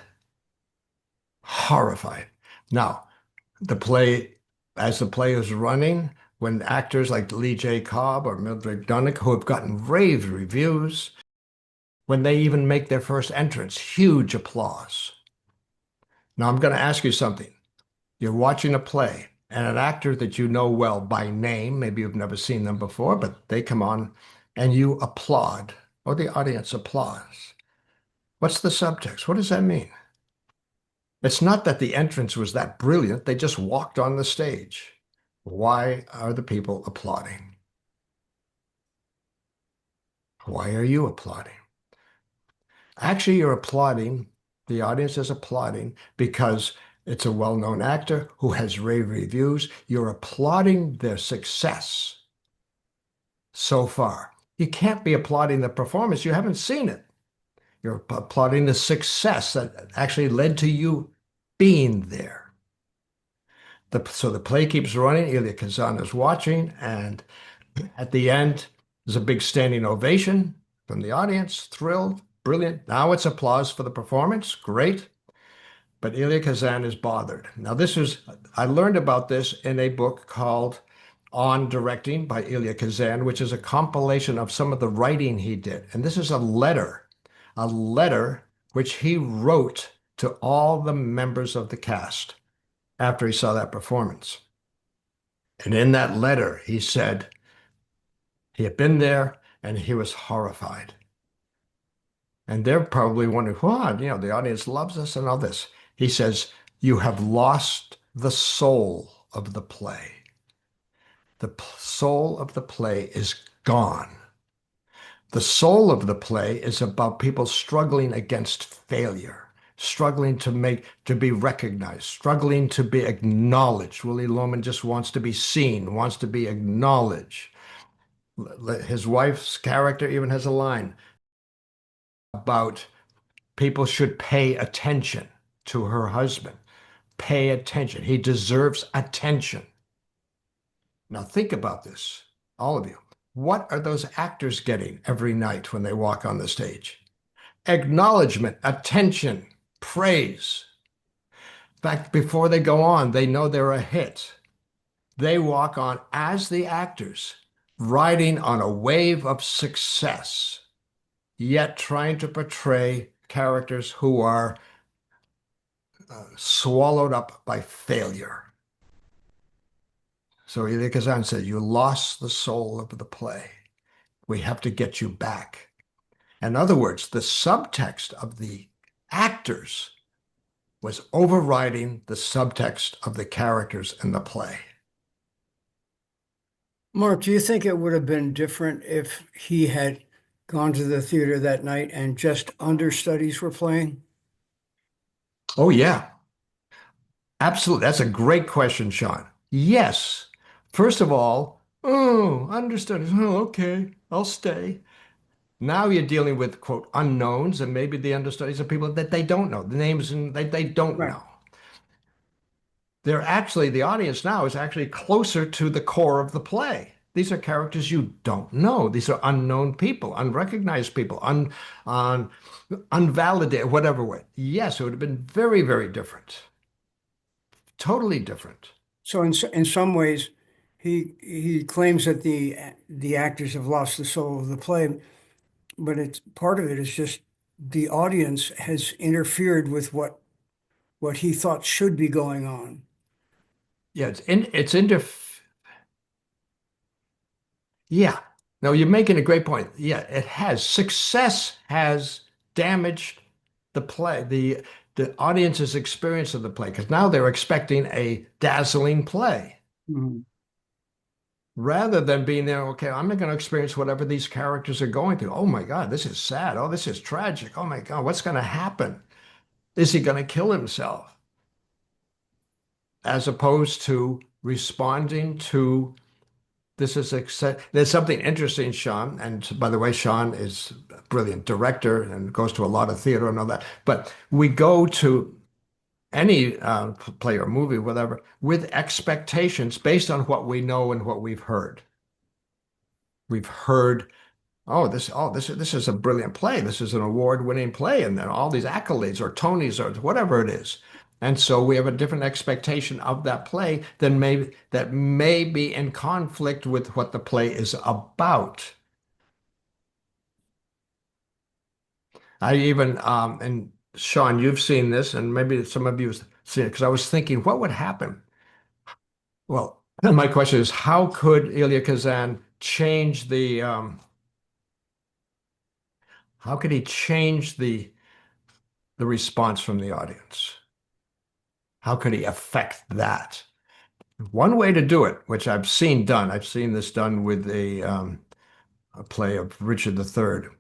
Horrified. Now, as the play is running, when actors like Lee J. Cobb or Mildred Dunnick, who have gotten rave reviews, when they even make their first entrance, huge applause. Now, I'm going to ask you something. You're watching a play, and an actor that you know well by name, maybe you've never seen them before, but they come on and you applaud, or the audience applauds. What's the subtext? What does that mean? It's not that the entrance was that brilliant, they just walked on the stage. Why are the people applauding? Why are you applauding? Actually, you're applauding, the audience is applauding because it's a well-known actor who has rave reviews. You're applauding their success so far. You can't be applauding the performance. You haven't seen it. You're applauding the success that actually led to you being there. So the play keeps running. Elia Kazan is watching, and at the end, there's a big standing ovation from the audience. Thrilled, brilliant. Now it's applause for the performance. Great. But Elia Kazan is bothered. Now, I learned about this in a book called On Directing by Elia Kazan, which is a compilation of some of the writing he did. And this is a letter which he wrote to all the members of the cast after he saw that performance. And in that letter, he said he had been there and he was horrified. And they're probably wondering, what? The audience loves us and all this. He says, you have lost the soul of the play. The soul of the play is gone. The soul of the play is about people struggling against failure, struggling to be recognized, struggling to be acknowledged. Willy Loman just wants to be seen, wants to be acknowledged. His wife's character even has a line about people should pay attention to her husband. Pay attention. He deserves attention. Now think about this, all of you. What are those actors getting every night when they walk on the stage? Acknowledgement, attention, praise. In fact, before they go on, they know they're a hit. They walk on as the actors, riding on a wave of success, yet trying to portray characters who are swallowed up by failure. So Elia Kazan said, you lost the soul of the play. We have to get you back. In other words, the subtext of the actors was overriding the subtext of the characters in the play. Mark, do you think it would have been different if he had gone to the theater that night and just understudies were playing? Oh, yeah. Absolutely. That's a great question, Sean. Yes. First of all, understudies. Oh, okay, I'll stay. Now you're dealing with, quote, unknowns, and maybe the understudies are people that they don't know. The names, and they don't Right. know. The audience now is actually closer to the core of the play. These are characters you don't know. These are unknown people, unrecognized people, unvalidated, whatever way. Yes, it would have been very, very different. Totally different. So in some ways, he claims that the actors have lost the soul of the play, but it's part of it is just the audience has interfered with what he thought should be going on. Yeah, yeah. No, you're making a great point. Yeah, it has. Success has damaged the play, the audience's experience of the play, because now they're expecting a dazzling play. Mhm. Rather than being there, okay, I'm not going to experience whatever these characters are going through. Oh my God, this is sad. Oh, this is tragic. Oh my God, what's going to happen? Is he going to kill himself? As opposed to responding to there's something interesting, Sean. And by the way, Sean is a brilliant director and goes to a lot of theater and all that. But we go to any play or movie, whatever, with expectations based on what we know and what we've heard. We've heard, this is a brilliant play. This is an award-winning play, and then all these accolades or Tonys or whatever it is. And so we have a different expectation of that play that may be in conflict with what the play is about. I even and Sean, you've seen this, and maybe some of you have seen it, because I was thinking, what would happen? Well, my question is, how could Elia Kazan change how could he change the response from the audience? How could he affect that? One way to do it, which I've seen done, I've seen this done with a play of Richard III,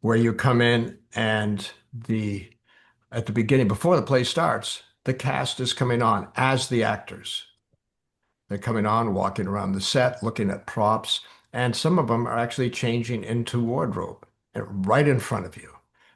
where you come in and at the beginning, before the play starts, the cast is coming on as the actors. They're coming on, walking around the set, looking at props, and some of them are actually changing into wardrobe right in front of you.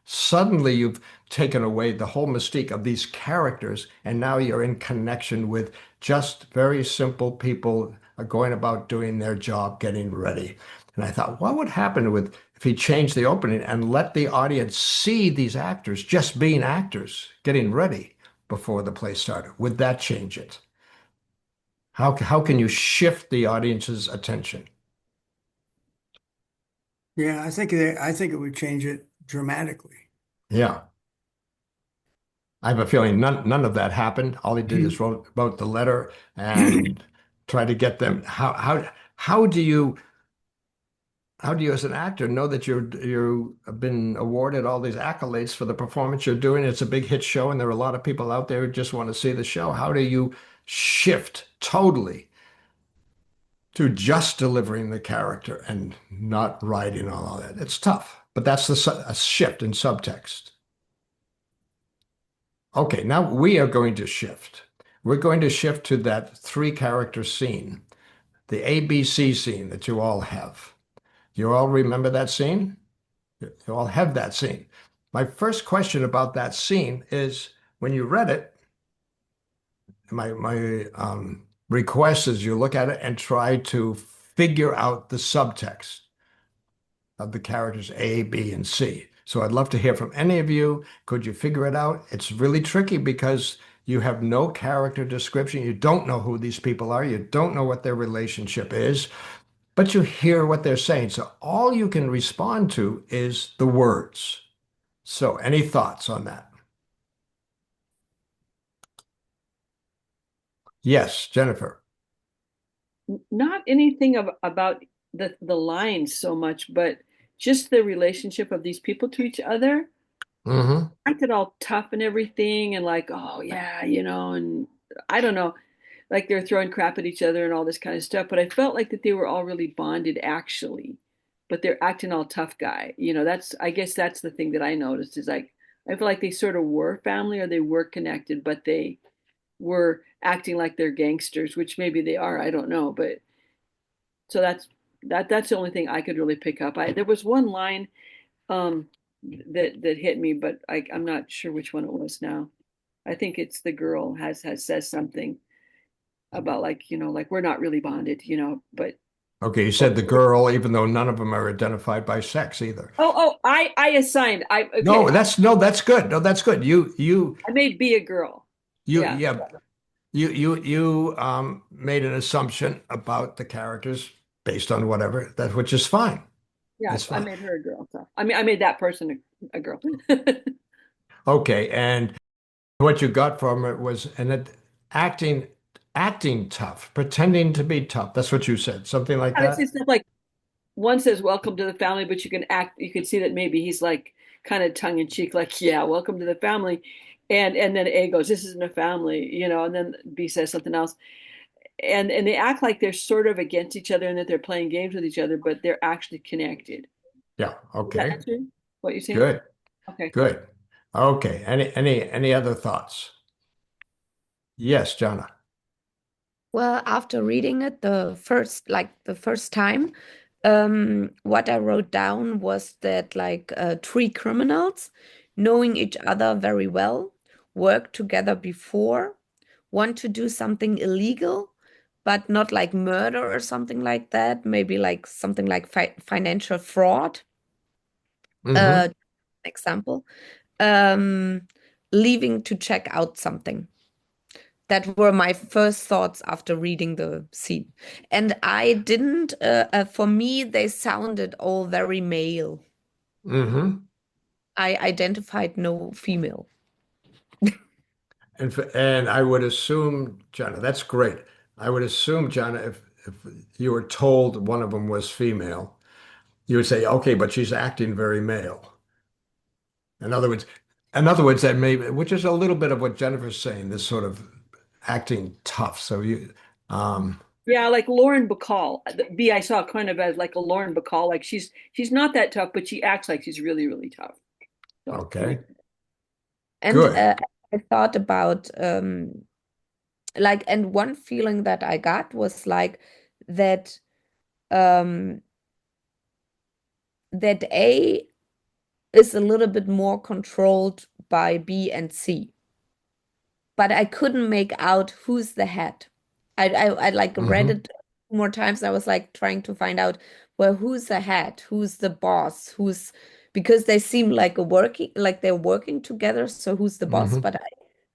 Suddenly, you've taken away the whole mystique of these characters, and now you're in connection with just very simple people going about doing their job, getting ready. And I thought, what would happen if he changed the opening and let the audience see these actors just being actors, getting ready before the play started? Would that change it? How can you shift the audience's attention? Yeah, I think it would change it dramatically. Yeah. I have a feeling none of that happened. All he did is wrote the letter and try to get them. How do you as an actor know that you have been awarded all these accolades for the performance you're doing? It's a big hit show, and there are a lot of people out there who just want to see the show. How do you shift totally to just delivering the character and not writing all of that? It's tough, but that's a shift in subtext. Okay, now we are going to shift. We're going to shift to that three-character scene, the ABC scene that you all have. You all remember that scene? You all have that scene. My first question about that scene is, when you read it, my request is you look at it and try to figure out the subtext of the characters A, B, and C. So I'd love to hear from any of you. Could you figure it out? It's really tricky because you have no character description. You don't know who these people are. You don't know what their relationship is, but you hear what they're saying. So all you can respond to is the words. So any thoughts on that? Yes, Jennifer. Not anything about the lines so much, but just the relationship of these people to each other. Mm-hmm. Acted all tough and everything, and like, oh yeah, and I don't know, like they're throwing crap at each other and all this kind of stuff. But I felt like that they were all really bonded actually, but they're acting all tough guy. I guess that's the thing that I noticed is like I feel like they sort of were family or they were connected, but they were acting like they're gangsters, which maybe they are, I don't know. But so that's the only thing I could really pick up. There was one line um that hit me, but I'm not sure which one it was now. I think it's the girl has says something about like, like we're not really bonded, but Okay, you said the girl, even though none of them are identified by sex either. I assigned okay. No, that's good. No, that's good. I made B a girl. Yeah. Yeah. You made an assumption about the characters based on whatever that, which is fine. Yeah, It's I fine. made her a girl. So I mean I made that person a girl. Okay, and what you got from it was acting tough, pretending to be tough. That's what you said. Something like I would say that. stuff like one says welcome to the family, but you can see that maybe he's like kind of tongue in cheek, like, yeah, welcome to the family. And then A goes, this isn't a family, and then B says something else. And they act like they're sort of against each other and that they're playing games with each other, but they're actually connected. Yeah. Does that Okay. answer what you're saying? Good. Okay. Good. Okay. Any other thoughts? Yes, Jana. Well, after reading it the first time, what I wrote down was that three criminals knowing each other very well, worked together before, want to do something illegal, but not like murder or something like that, maybe like something like financial fraud, Mm-hmm. example, um, leaving to check out something. That were my first thoughts after reading the scene. And I didn't, for me, they sounded all very male. Mm-hmm. I identified no female. And I would assume, Jana, that's great. I would assume, Jana, if you were told one of them was female, you would say, okay, but she's acting very male. In other words, that maybe, which is a little bit of what Jennifer's saying, this sort of acting tough. So um, Yeah, like Lauren Bacall. The B I saw kind of as like a Lauren Bacall. Like she's not that tough, but she acts like she's really, really tough. So okay, And good. I thought about like, and one feeling that I got was like that um that A is a little bit more controlled by B and C, but I couldn't make out who's the head. I like read Hmm. it more times. I was like trying to find out, well, who's the head, who's the boss, who's, because they seem like they're working together. So who's the boss? Hmm. But I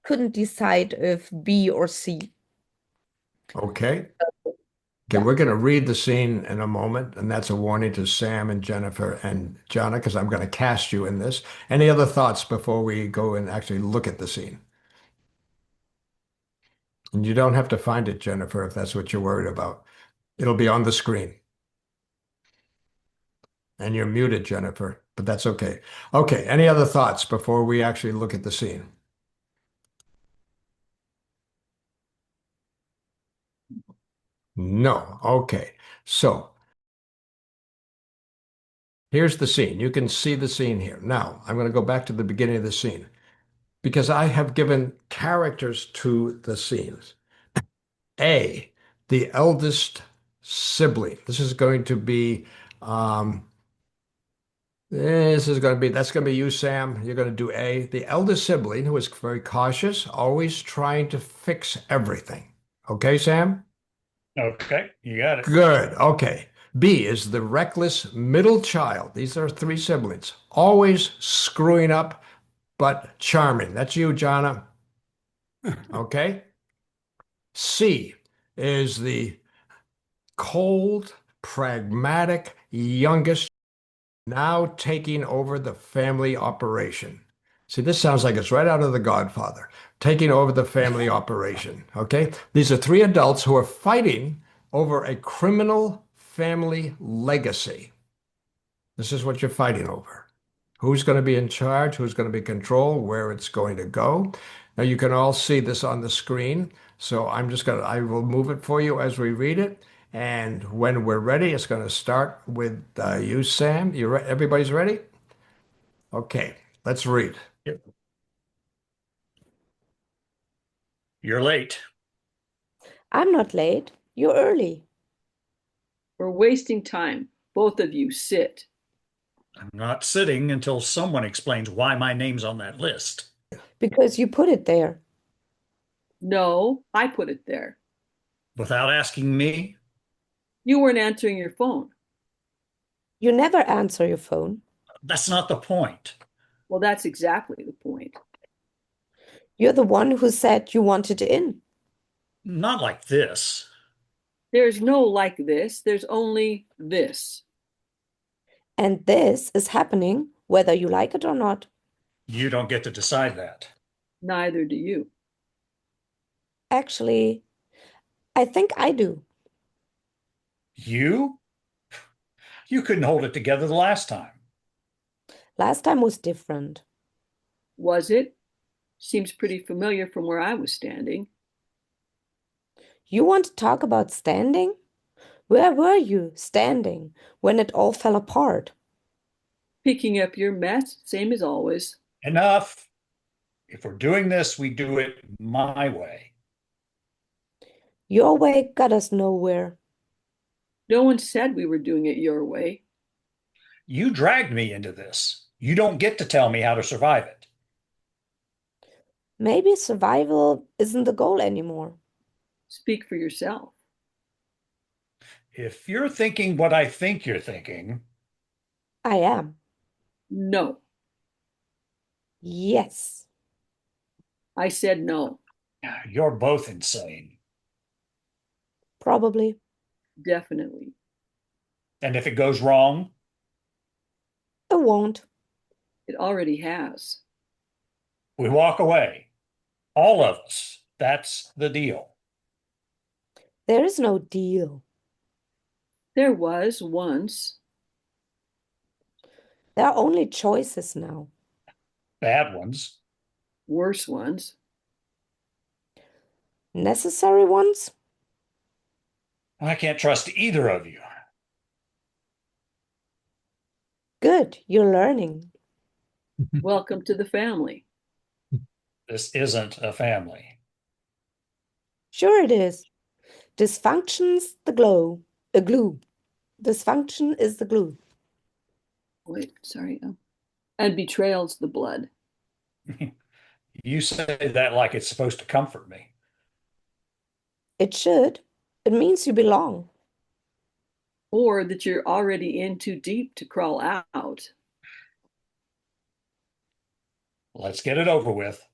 couldn't decide if B or C. Okay. Okay, Yeah. we're going to read the scene in a moment, and that's a warning to Sam and Jennifer and Jana, because I'm going to cast you in this. Any other thoughts before we go and actually look at the scene? And you don't have to find it, Jennifer, if that's what you're worried about. It'll be on the screen. And you're muted, Jennifer, but that's okay. Okay, any other thoughts before we actually look at the scene? No. Okay. So here's the scene. You can see the scene here. Now, I'm going to go back to the beginning of the scene because I have given characters to the scenes. A, the eldest sibling. This is going to be um, that's going to be you, Sam. You're going to do A. The eldest sibling, who is very cautious, always trying to fix everything. Okay, Sam? Okay, you got it. Good. Okay. B is the reckless middle child. These are three siblings, always screwing up, but charming. That's you, Jana. Okay. C is the cold, pragmatic youngest, now taking over the family operation. See, this sounds like it's right out of The Godfather, taking over the family operation. Okay? These are three adults who are fighting over a criminal family legacy. This is what you're fighting over. Who's going to be in charge? Who's going to be in control? Where it's going to go? Now you can all see this on the screen. So I will move it for you as we read it. And when we're ready, it's going to start with you, Sam. Everybody's ready? Okay, let's read. You're late. I'm not late. You're early. we're wasting time. Both of you sit. I'm not sitting until someone explains why my name's on that list. Because you put it there. No, I put it there. Without asking me, You weren't answering your phone. You never answer your phone. that's not the point. Well, that's exactly the point. You're the one who said you wanted in. Not like this. There's no like this. There's only this. And this is happening whether you like it or not. You don't get to decide that. Neither do you. Actually, I think I do. You? You couldn't hold it together the last time. Last time was different. Was it? Seems pretty familiar from where I was standing. You want to talk about standing? Where were you standing when it all fell apart? Picking up your mess, same as always. Enough. If we're doing this, we do it my way. Your way got us nowhere. No one said we were doing it your way. You dragged me into this. You don't get to tell me how to survive it. Maybe survival isn't the goal anymore. Speak for yourself. If you're thinking what I think you're thinking, I am. No. Yes. I said no. You're both insane. Probably. Definitely. And if it goes wrong, It won't. It already has. we walk away. All of us. That's the deal. There is no deal. There was once. There are only choices now. Bad ones. Worse ones. Necessary ones? I can't trust either of you. Good, you're learning. Welcome to the family. This isn't a family. Sure it is. Dysfunction's the glue. Dysfunction is the glue. Wait, sorry. And betrayal's the blood. You say that like it's supposed to comfort me. It should. It means you belong. Or that you're already in too deep to crawl out. Let's get it over with.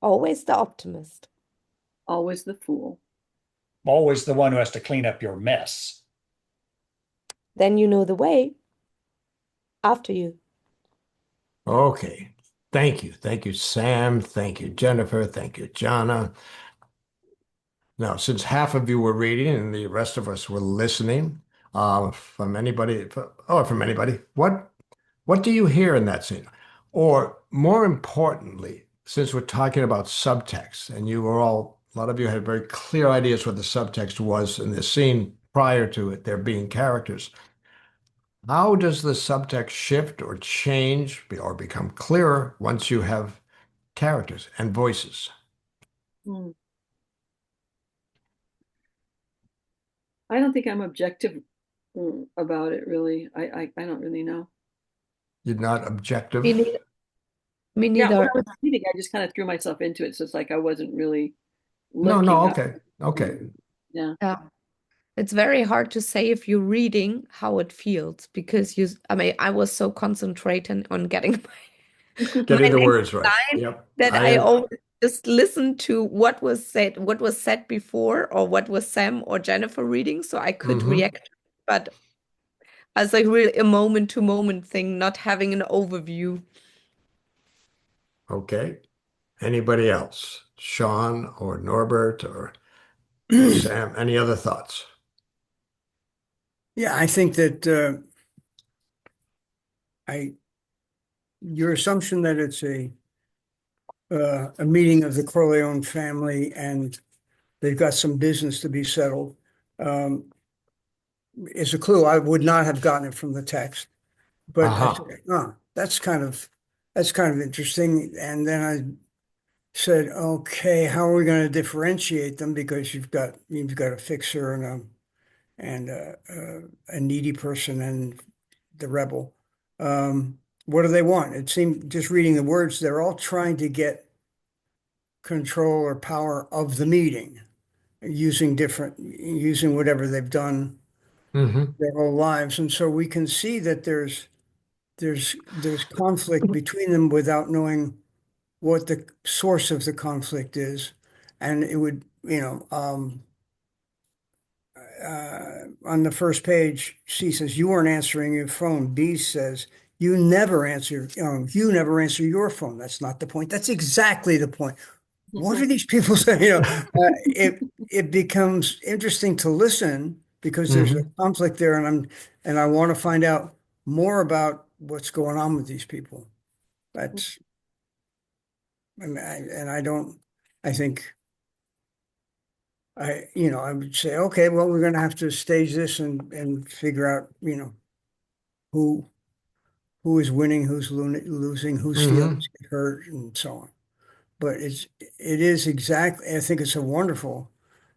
Always the optimist. Always the fool. Always the one who has to clean up your mess. Then you know the way. After you. Okay. Thank you. Thank you, Sam. Thank you, Jennifer. Thank you, Jana. Now, since half of you were reading and the rest of us were listening, from anybody, what do you hear in that scene? Or more importantly, since we're talking about subtext, and a lot of you had very clear ideas what the subtext was in this scene prior to it, there being characters. How does the subtext shift or change or become clearer once you have characters and voices? Hmm. I don't think I'm objective about it, really. I don't really know. You're not objective? Me neither. Me Yeah, when neither. I was reading, I just kind of threw myself into it. So it's like I wasn't really No, looking up. okay. Okay. Yeah. Yeah. It's very hard to say if you're reading how it feels because I was so concentrated on getting my Getting the next words right. line Yep. that I always just listened to what was said before, or what was Sam or Jennifer reading, so I could Mhm. react. But as really a moment to moment thing, not having an overview. Okay. Anybody else? Sean or Norbert or Sam? Any other thoughts? Yeah, I think that your assumption that it's a meeting of the Corleone family and they've got some business to be settled is a clue. I would not have gotten it from the text, but I Uh-huh. said, oh, that's kind of interesting. And then I said, okay, how are we going to differentiate them? Because you've got a fixer and a needy person and the rebel. What do they want? It seemed just reading the words, they're all trying to get control or power of the meeting using whatever they've done Hmm. their whole lives. And so we can see that there's conflict between them without knowing what the source of the conflict is. And it would, on the first page, C says, you weren't answering your phone. B says, you never answer your phone. That's not the point. That's exactly the point. What are these people saying? It becomes interesting to listen because there's a conflict there, and I want to find out more about what's going on with these people. That's, I mean, I don't, I think I would say, okay, well, we're going to have to stage this and figure out, who who is winning, who's losing, whose Hmm. feelings get hurt, and so on. But it is exactly. I think it's a wonderful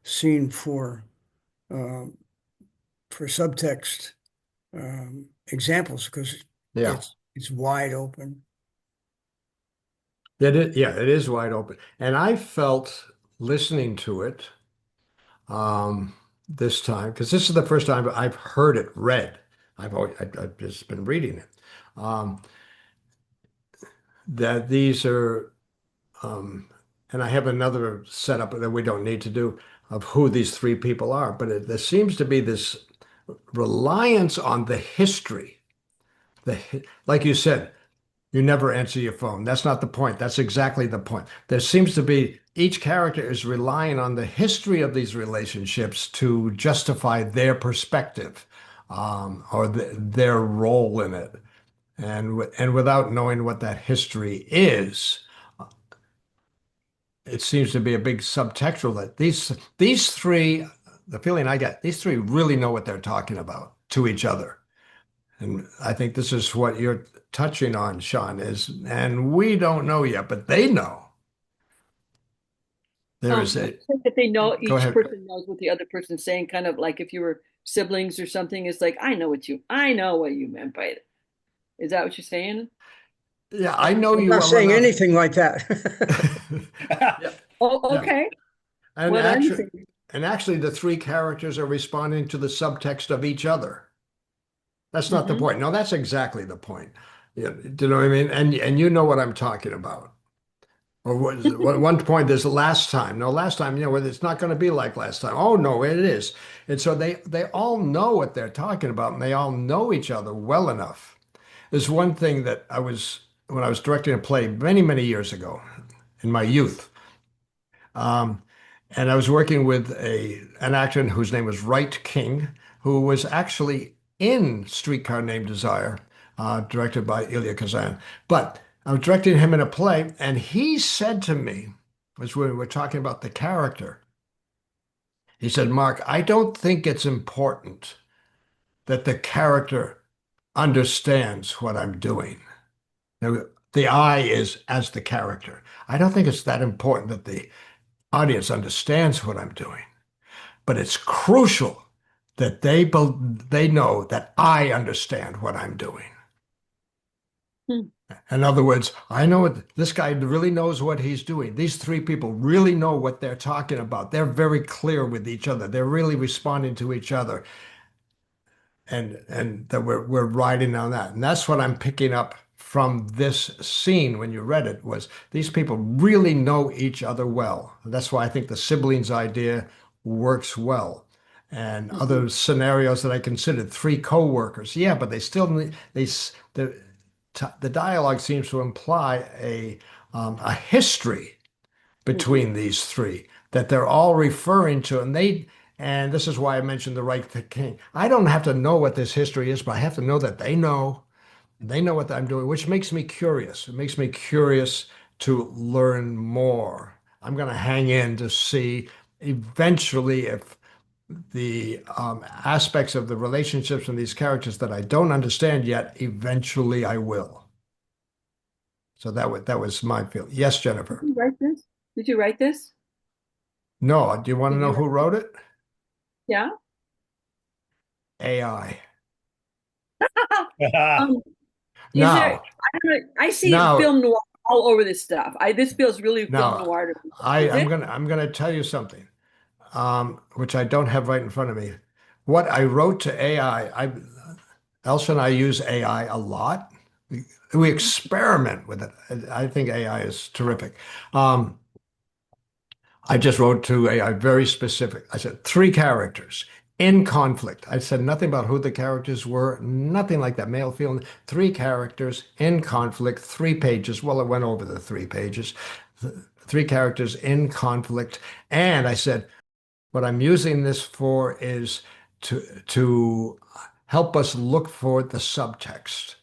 scene um, for subtext examples because Yeah. it's wide open. It is wide open. And I felt listening to it this time, because this is the first time I've heard it read. I've just been reading it. Um, that these are um, and I have another setup that we don't need to do of who these three people are, but there seems to be this reliance on the history. Like you said, you never answer your phone. That's not the point. That's exactly the point. There seems to be each character is relying on the history of these relationships to justify their perspective, or their role in it. And without knowing what that history is, it seems to be a big subtextual that these three, the feeling I get, these three really know what they're talking about to each other. And I think this is what you're touching on, Sean, and we don't know yet, but they know. There's I think that they know, Go each ahead. person knows what the other person's saying, kind of like if you were siblings or something, it's like, I know what you meant by it. Is that what you're saying? Yeah, I know I'm you not well saying enough. anything like that. Yeah, Oh, yeah. okay. And What I'm actually, saying. the three characters are responding to the subtext of each other. That's not the Mhm. point. No, that's exactly the point. Yeah, do you know what I mean? And you know what I'm talking about. Or one point there's last time. No, last time, it's not going to be like last time. Oh no, it is. And so they all know what they're talking about, and they all know each other well enough. There's one thing that when I was directing a play many, many years ago in my youth. Um, and I was working with an actor whose name was Wright King, who was actually in Streetcar Named Desire, directed by Elia Kazan. But I was directing him in a play, and he said to me, as we were talking about the character, he said, Mark, I don't think it's important that the character understands what I'm doing. Now, the I is as the character. I don't think it's that important that the audience understands what I'm doing, but it's crucial that they know that I understand what I'm doing. Hmm. In other words, I know this guy really knows what he's doing. These three people really know what they're talking about. They're very clear with each other. They're really responding to each other, and that we're riding on that. And that's what I'm picking up from this scene when you read it, was these people really know each other well. That's why I think the siblings idea works well. And other scenarios that I considered, three co-workers, yeah, but they still need the dialogue seems to imply a history between these three that they're all referring to, and this is why I mentioned the Wright King. I don't have to know what this history is, but I have to know that they know what I'm doing, which makes me curious. It makes me curious to learn more. I'm going to hang in to see eventually if the aspects of the relationships and these characters that I don't understand yet, eventually I will. So that was my feel. Yes, Jennifer. Did you write this? Did you write this? No, do you want to Did you know who write? wrote it? Yeah. AI. Um, is there? Now, I don't know. I see now, film noir all over this stuff. This feels really film now, noir to me. Is it? I'm gonna tell you something, which I don't have right in front of me. What I wrote to AI, Elsa and I use AI a lot. We experiment with it. I think AI is terrific. Um, I just wrote to AI very specific. I said three characters in conflict. I said nothing about who the characters were, nothing like that. Male, female, three characters in conflict, 3 pages. Well, it went over the 3 pages. Three characters in conflict. And I said, what I'm using this for is to help us look for the subtext.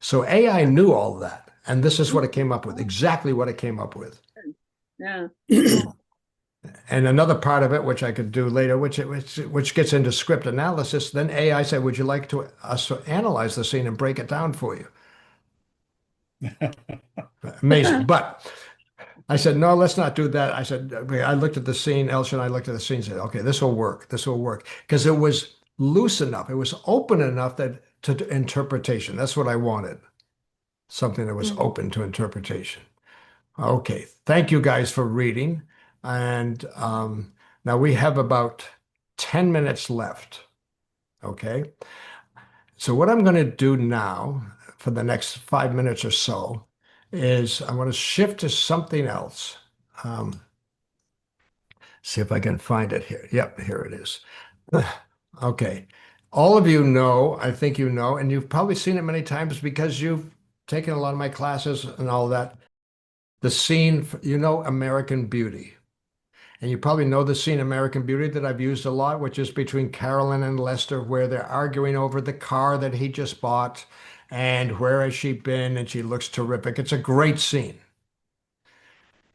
So AI knew all that. And this is what it came up with, exactly what it came up with. Yeah. And another part of it, which I could do later, which gets into script analysis, then AI said, would you like us to analyze the scene and break it down for you? Amazing. But I said, no, let's not do that. I said, I looked at the scene, Elsa and I looked at the scene and said, okay, this will work. This will work. Because it was loose enough. It was open enough that to interpretation. That's what I wanted. Something that was open to interpretation. Okay. Thank you guys for reading. And now we have about 10 minutes left. Okay. So what I'm going to do now for the next 5 minutes or so is I want to shift to something else. Um, see if I can find it here. Yep, here it is. Okay. All of you know, I think you know, and you've probably seen it many times because you've taken a lot of my classes and all that. The scene, you know, American Beauty. And you probably know the scene American Beauty that I've used a lot, which is between Carolyn and Lester, where they're arguing over the car that he just bought and where has she been, and she looks terrific. It's a great scene.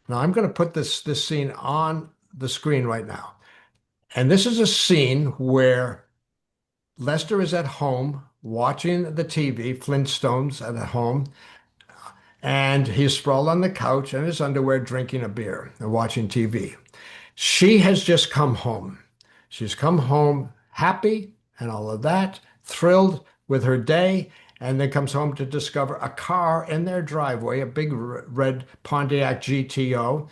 Now I'm going to put this scene on the screen right now. And this is a scene where Lester is at home watching the TV, Flintstones at home, and he's sprawled on the couch in his underwear drinking a beer and watching TV. She has just come home. She's come home happy and all of that, thrilled with her day, and then comes home to discover a car in their driveway, a big red Pontiac GTO.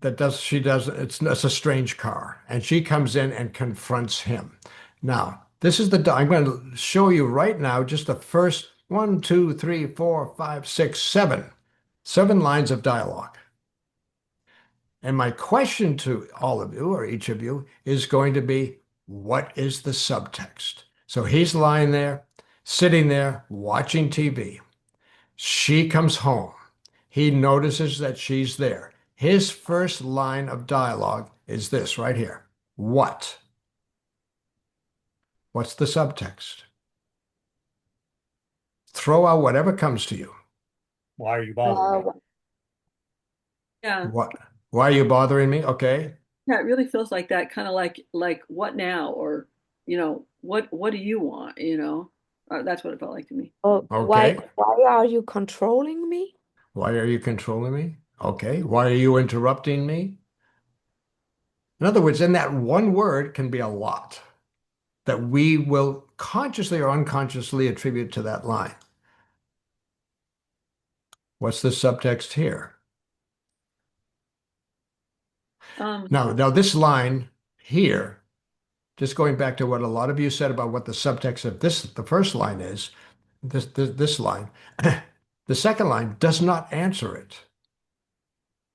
It's a strange car. And she comes in and confronts him. Now, I'm going to show you right now just the first 1, 2, 3, 4, 5, 6, 7 lines of dialogue. And my question to all of you, or each of you, is going to be, what is the subtext? So he's lying there, sitting there, watching TV. She comes home. He notices that she's there. His first line of dialogue is this right here. What? What's the subtext? Throw out whatever comes to you. Why are you bothering me? Yeah. What? Why are you bothering me? Okay. Yeah, it really feels like that, kind of like what now, or what do you want? That's what it felt like to me. Oh, Okay. why are you controlling me? Why are you controlling me? Okay. Why are you interrupting me? In other words, in that one word can be a lot that we will consciously or unconsciously attribute to that line. What's the subtext here? Now this line here, just going back to what a lot of you said about what the subtext of the first line is, this line, the second line does not answer it.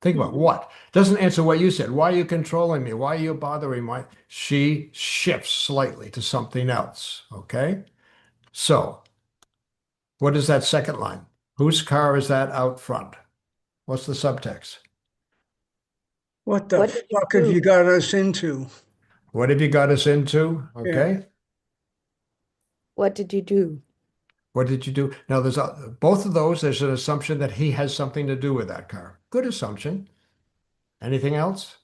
Think about what? Doesn't answer what you said. Why are you controlling me? Why are you bothering me? She shifts slightly to something else. Okay. So what is that second line? Whose car is that out front? What's the subtext? What the What did you fuck have do? you got us into? What have you got us into? Okay. What did you do? What did you do? Now, both of those, there's an assumption that he has something to do with that car. Good assumption. Anything else?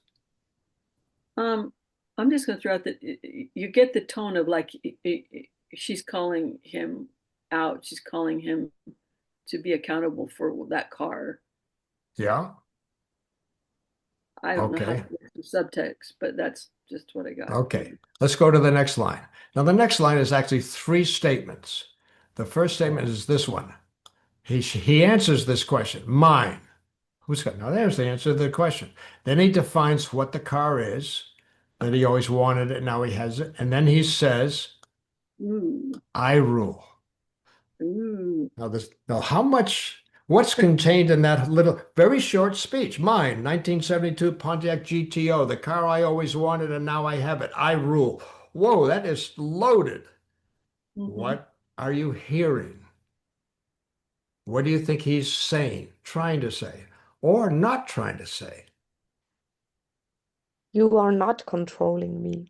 I'm just going to throw out that you get the tone of like she's calling him out. She's calling him to be accountable for that car. Yeah. I don't know how Okay. to get the subtext, but that's just what I got. Okay. Let's go to the next line. Now, the next line is actually 3 statements. The first statement is this one. He answers this question, mine. Who's got? Now, there's the answer to the question. Then he defines what the car is, that he always wanted it, now he has it. And then he says, Ooh, I rule. ooh. What's contained in that little, very short speech? Mine, 1972 Pontiac GTO, the car I always wanted and now I have it. I rule. Whoa, that is loaded. Mhm. What are you hearing? What do you think he's saying, trying to say, or not trying to say? You are not controlling me.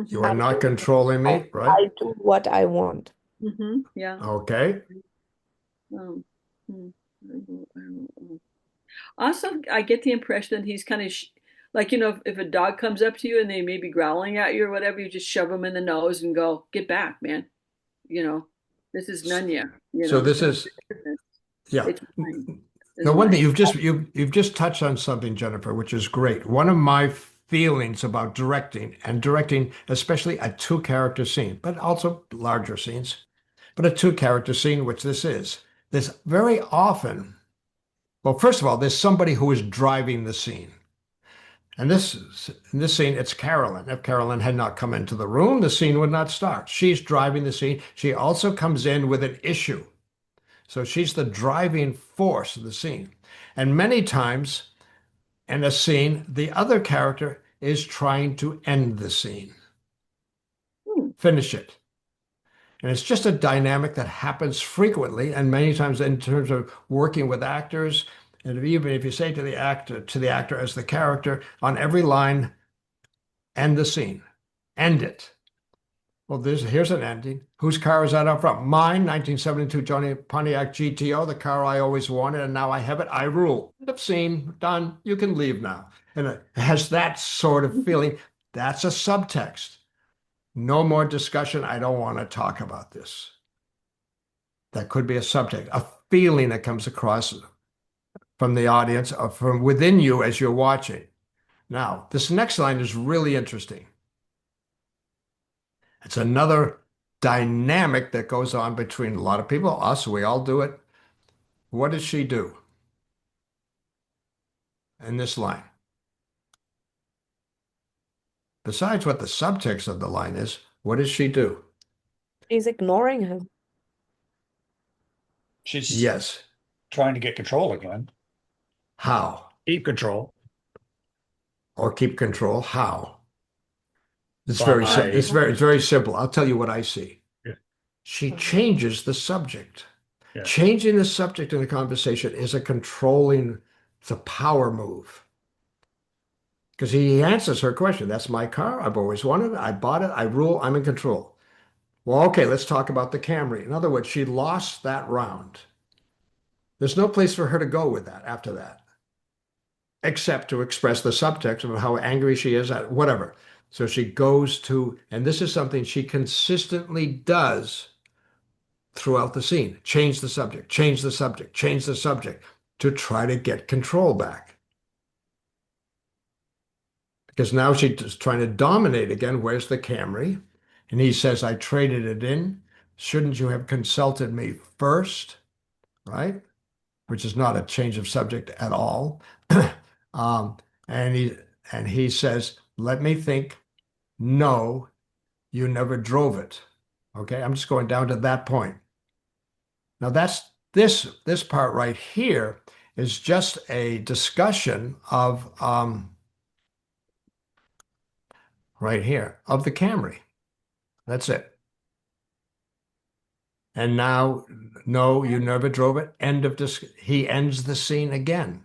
You are not controlling me, right? I do what I want. Yeah. Okay. Also, I get the impression that he's kind of like, if a dog comes up to you and they may be growling at you or whatever, you just shove them in the nose and go, get back, man. This is Nunya. So this is, yeah. It's mine. Now, one thing you've just touched on something, Jennifer, which is great. One of my feelings about directing, especially a 2-character scene, but also larger scenes, but a 2-character scene, which this is. There's very often, well, first of all, there's somebody who is driving the scene. And in this scene, it's Carolyn. If Carolyn had not come into the room, the scene would not start. She's driving the scene. She also comes in with an issue. So she's the driving force of the scene. And many times in a scene, the other character is trying to end the scene, Hmm. finish it. And it's just a dynamic that happens frequently and many times in terms of working with actors. And even if you say to the actor as the character on every line, end the scene, end it. Well, here's an ending. Whose car is that up front? Mine, 1972 Johnny Pontiac GTO, the car I always wanted, and now I have it. I rule. End of scene, done. You can leave now. And it has that sort of feeling. That's a subtext. No more discussion. I don't want to talk about this. That could be a subtext, a feeling that comes across from the audience or from within you as you're watching. Now, this next line is really interesting. It's another dynamic that goes on between a lot of people, us, we all do it. What does she do in this line? Besides what the subtext of the line is, what does she do? She's ignoring him. She's Yes. trying to get control again. How? Keep control. Or keep control? How? It's By- it's very simple. I'll tell you what I see. Yeah. She changes the subject. Yeah. Changing the subject in the conversation is it's a power move. Because he answers her question. That's my car. I've always wanted it. I bought it. I rule. I'm in control. Well, okay, let's talk about the Camry. In other words, she lost that round. There's no place for her to go with that after that, except to express the subtext of how angry she is at whatever. So she goes to, and this is something she consistently does throughout the scene, change the subject, change the subject, change the subject to try to get control back. Because now she's trying to dominate again. Where's the Camry? And he says, I traded it in. Shouldn't you have consulted me first? Right? Which is not a change of subject at all. And he says, let me think. No, you never drove it. Okay, I'm just going down to that point. Now that's this part right here is just a discussion of right here of the Camry. That's it. And now, no, you never drove it. He ends the scene again.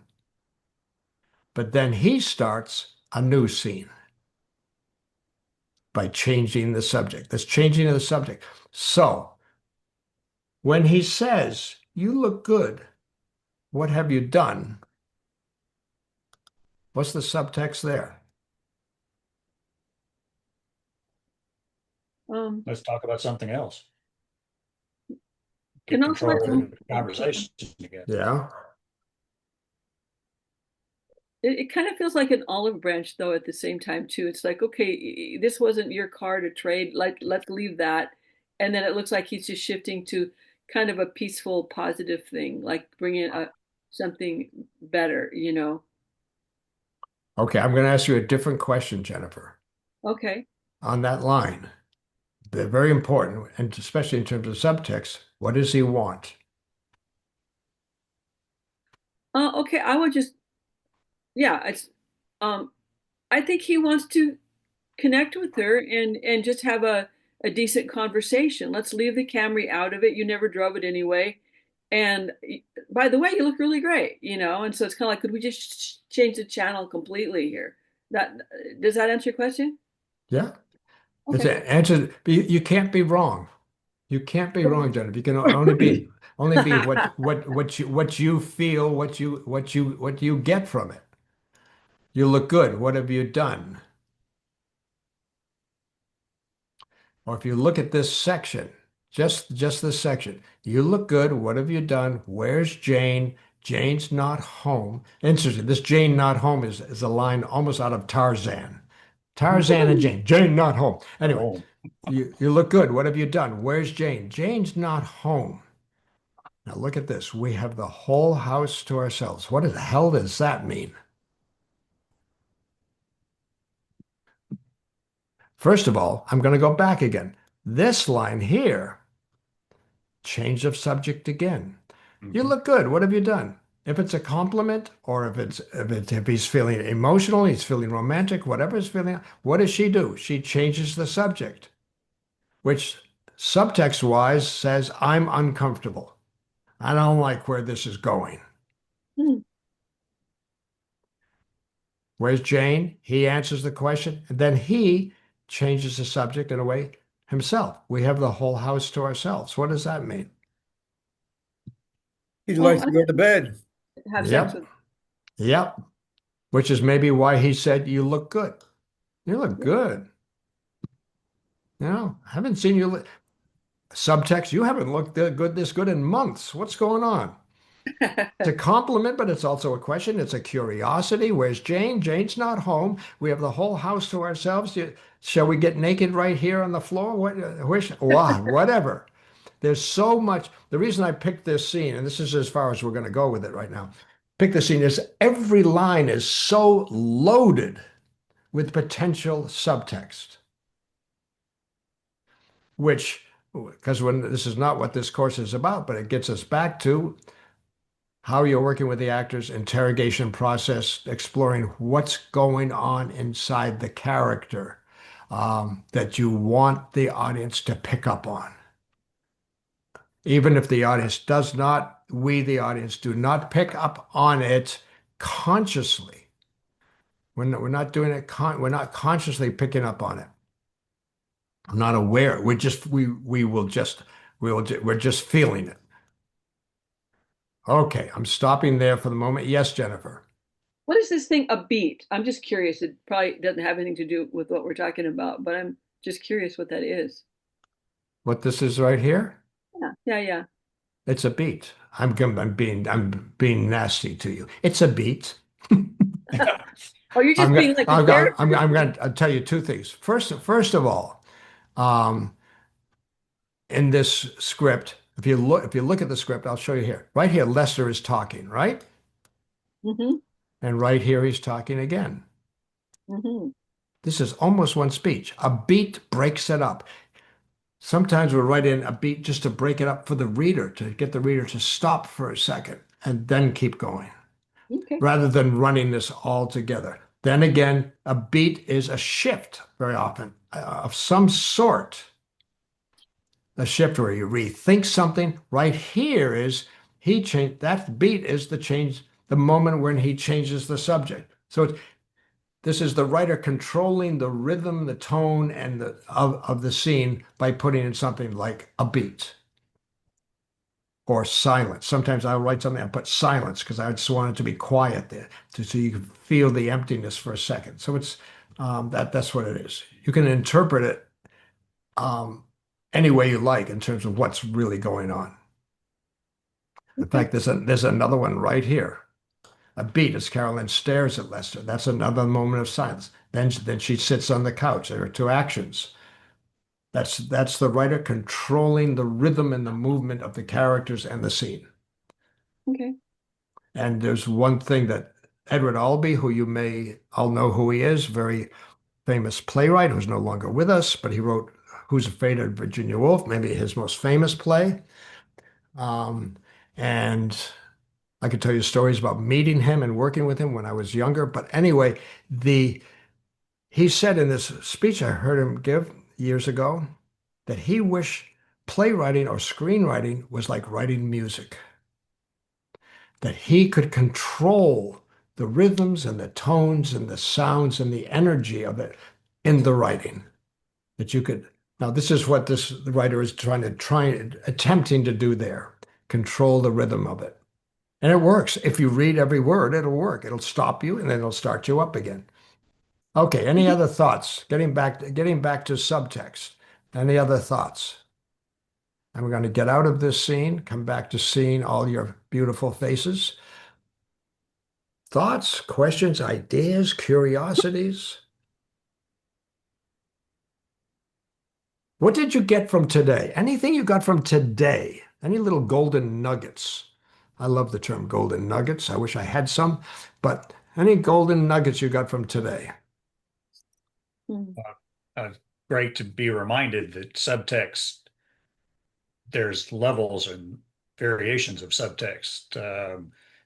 But then he starts a new scene by changing the subject. That's changing of the subject. So when he says, you look good, what have you done? What's the subtext there? Let's talk about something else. And Get also, control of the conversation again. Yeah. it kind of feels like an olive branch, though, at the same time, too. It's like, okay, this wasn't your car to trade. Let's leave that. And then it looks like he's just shifting to kind of a peaceful, positive thing, like bringing something better, you know? Okay, I'm going to ask you a different question, Jennifer, Okay. on that line. They're very important, and especially in terms of subtext. What does he want? Okay, I would just, yeah, I think he wants to connect with her and just have a decent conversation. Let's leave the Camry out of it. You never drove it anyway. And by the way, you look really great, you know? And so it's kind of like, could we just change the channel completely here? Does that answer your question? Yeah. It's Okay. an answer. You can't be wrong. You can't be wrong, Jennifer. You can only be what you feel, what you get from it. You look good. What have you done? Or if you look at this section, just this section, you look good. What have you done? Where's Jane? Jane's not home. Interesting. This Jane not home is a line almost out of Tarzan. Tarzan and Jane. Jane not home. Anyway, you look good. What have you done? Where's Jane? Jane's not home. Now look at this. We have the whole house to ourselves. What the hell does that mean? First of all, I'm going to go back again. This line here, change of subject again. You look good. What have you done? If it's a compliment, or if he's feeling emotional, he's feeling romantic, whatever he's feeling, what does she do? She changes the subject, which subtext wise says, I'm uncomfortable. I don't like where this is going. Hmm. Where's Jane? He answers the question, and then he changes the subject in a way himself. We have the whole house to ourselves. What does that mean? He'd Well, like to go to bed. have sex Yep. with. Yep. Which is maybe why he said, you look good. You look good. I haven't seen you. Subtext, you haven't looked this good in months. What's going on? It's a compliment, but it's also a question. It's a curiosity. Where's Jane? Jane's not home. We have the whole house to ourselves. Shall we get naked right here on the floor? Whatever. There's so much. The reason I picked this scene, and this is as far as we're going to go with it right now, pick the scene is every line is so loaded with potential subtext, because this is not what this course is about, but it gets us back to how you're working with the actors, interrogation process, exploring what's going on inside the character that you want the audience to pick up on. Even if the audience does not, we, the audience, do not pick up on it consciously. We're not doing it, we're not consciously picking up on it. I'm not aware. We're just feeling it. Okay, I'm stopping there for the moment. Yes, Jennifer. What is this thing, a beat? I'm just curious. It probably doesn't have anything to do with what we're talking about, but I'm just curious what that is. What this is right here? Yeah. It's a beat. I'm being nasty to you. It's a beat. Oh, you're just being like a character. I'm going to tell you two things. First of all, in this script, if you look at the script, I'll show you here. Right here, Lester is talking, right? Mm-hmm. And right here, he's talking again. Mm-hmm. This is almost one speech. A beat breaks it up. Sometimes we'll write in a beat just to break it up for the reader, to get the reader to stop for a second and then keep going, Okay. rather than running this all together. Then again, a beat is a shift very often of some sort. A shift where you rethink something. Right here is that beat is the moment when he changes the subject. So this is the writer controlling the rhythm, the tone, and of the scene by putting in something like a beat or silence. Sometimes I'll write something and put silence because I just want it to be quiet there, so you can feel the emptiness for a second. So it's that's what it is. You can interpret it any way you like in terms of what's really going on. In fact, there's another one right here. A beat as Carolyn stares at Lester. That's another moment of silence. Then she sits on the couch. There are two actions. That's the writer controlling the rhythm and the movement of the characters and the scene. Okay. And there's one thing that Edward Albee, who you may all know who he is, very famous playwright who's no longer with us, but he wrote Who's Afraid of Virginia Woolf, maybe his most famous play. And I could tell you stories about meeting him and working with him when I was younger. But anyway, he said in this speech I heard him give years ago that he wished playwriting or screenwriting was like writing music, that he could control the rhythms and the tones and the sounds and the energy of it in the writing. That you could, now this is what this writer is attempting to do there, control the rhythm of it. And it works. If you read every word, it'll work. It'll stop you and then it'll start you up again. Okay, any other thoughts? Getting back to subtext. Any other thoughts? And we're going to get out of this scene, come back to seeing all your beautiful faces. Thoughts, questions, ideas, curiosities? What did you get from today? Anything you got from today? Any little golden nuggets? I love the term golden nuggets. I wish I had some, but any golden nuggets you got from today? Great to be reminded that subtext, there's levels and variations of subtext.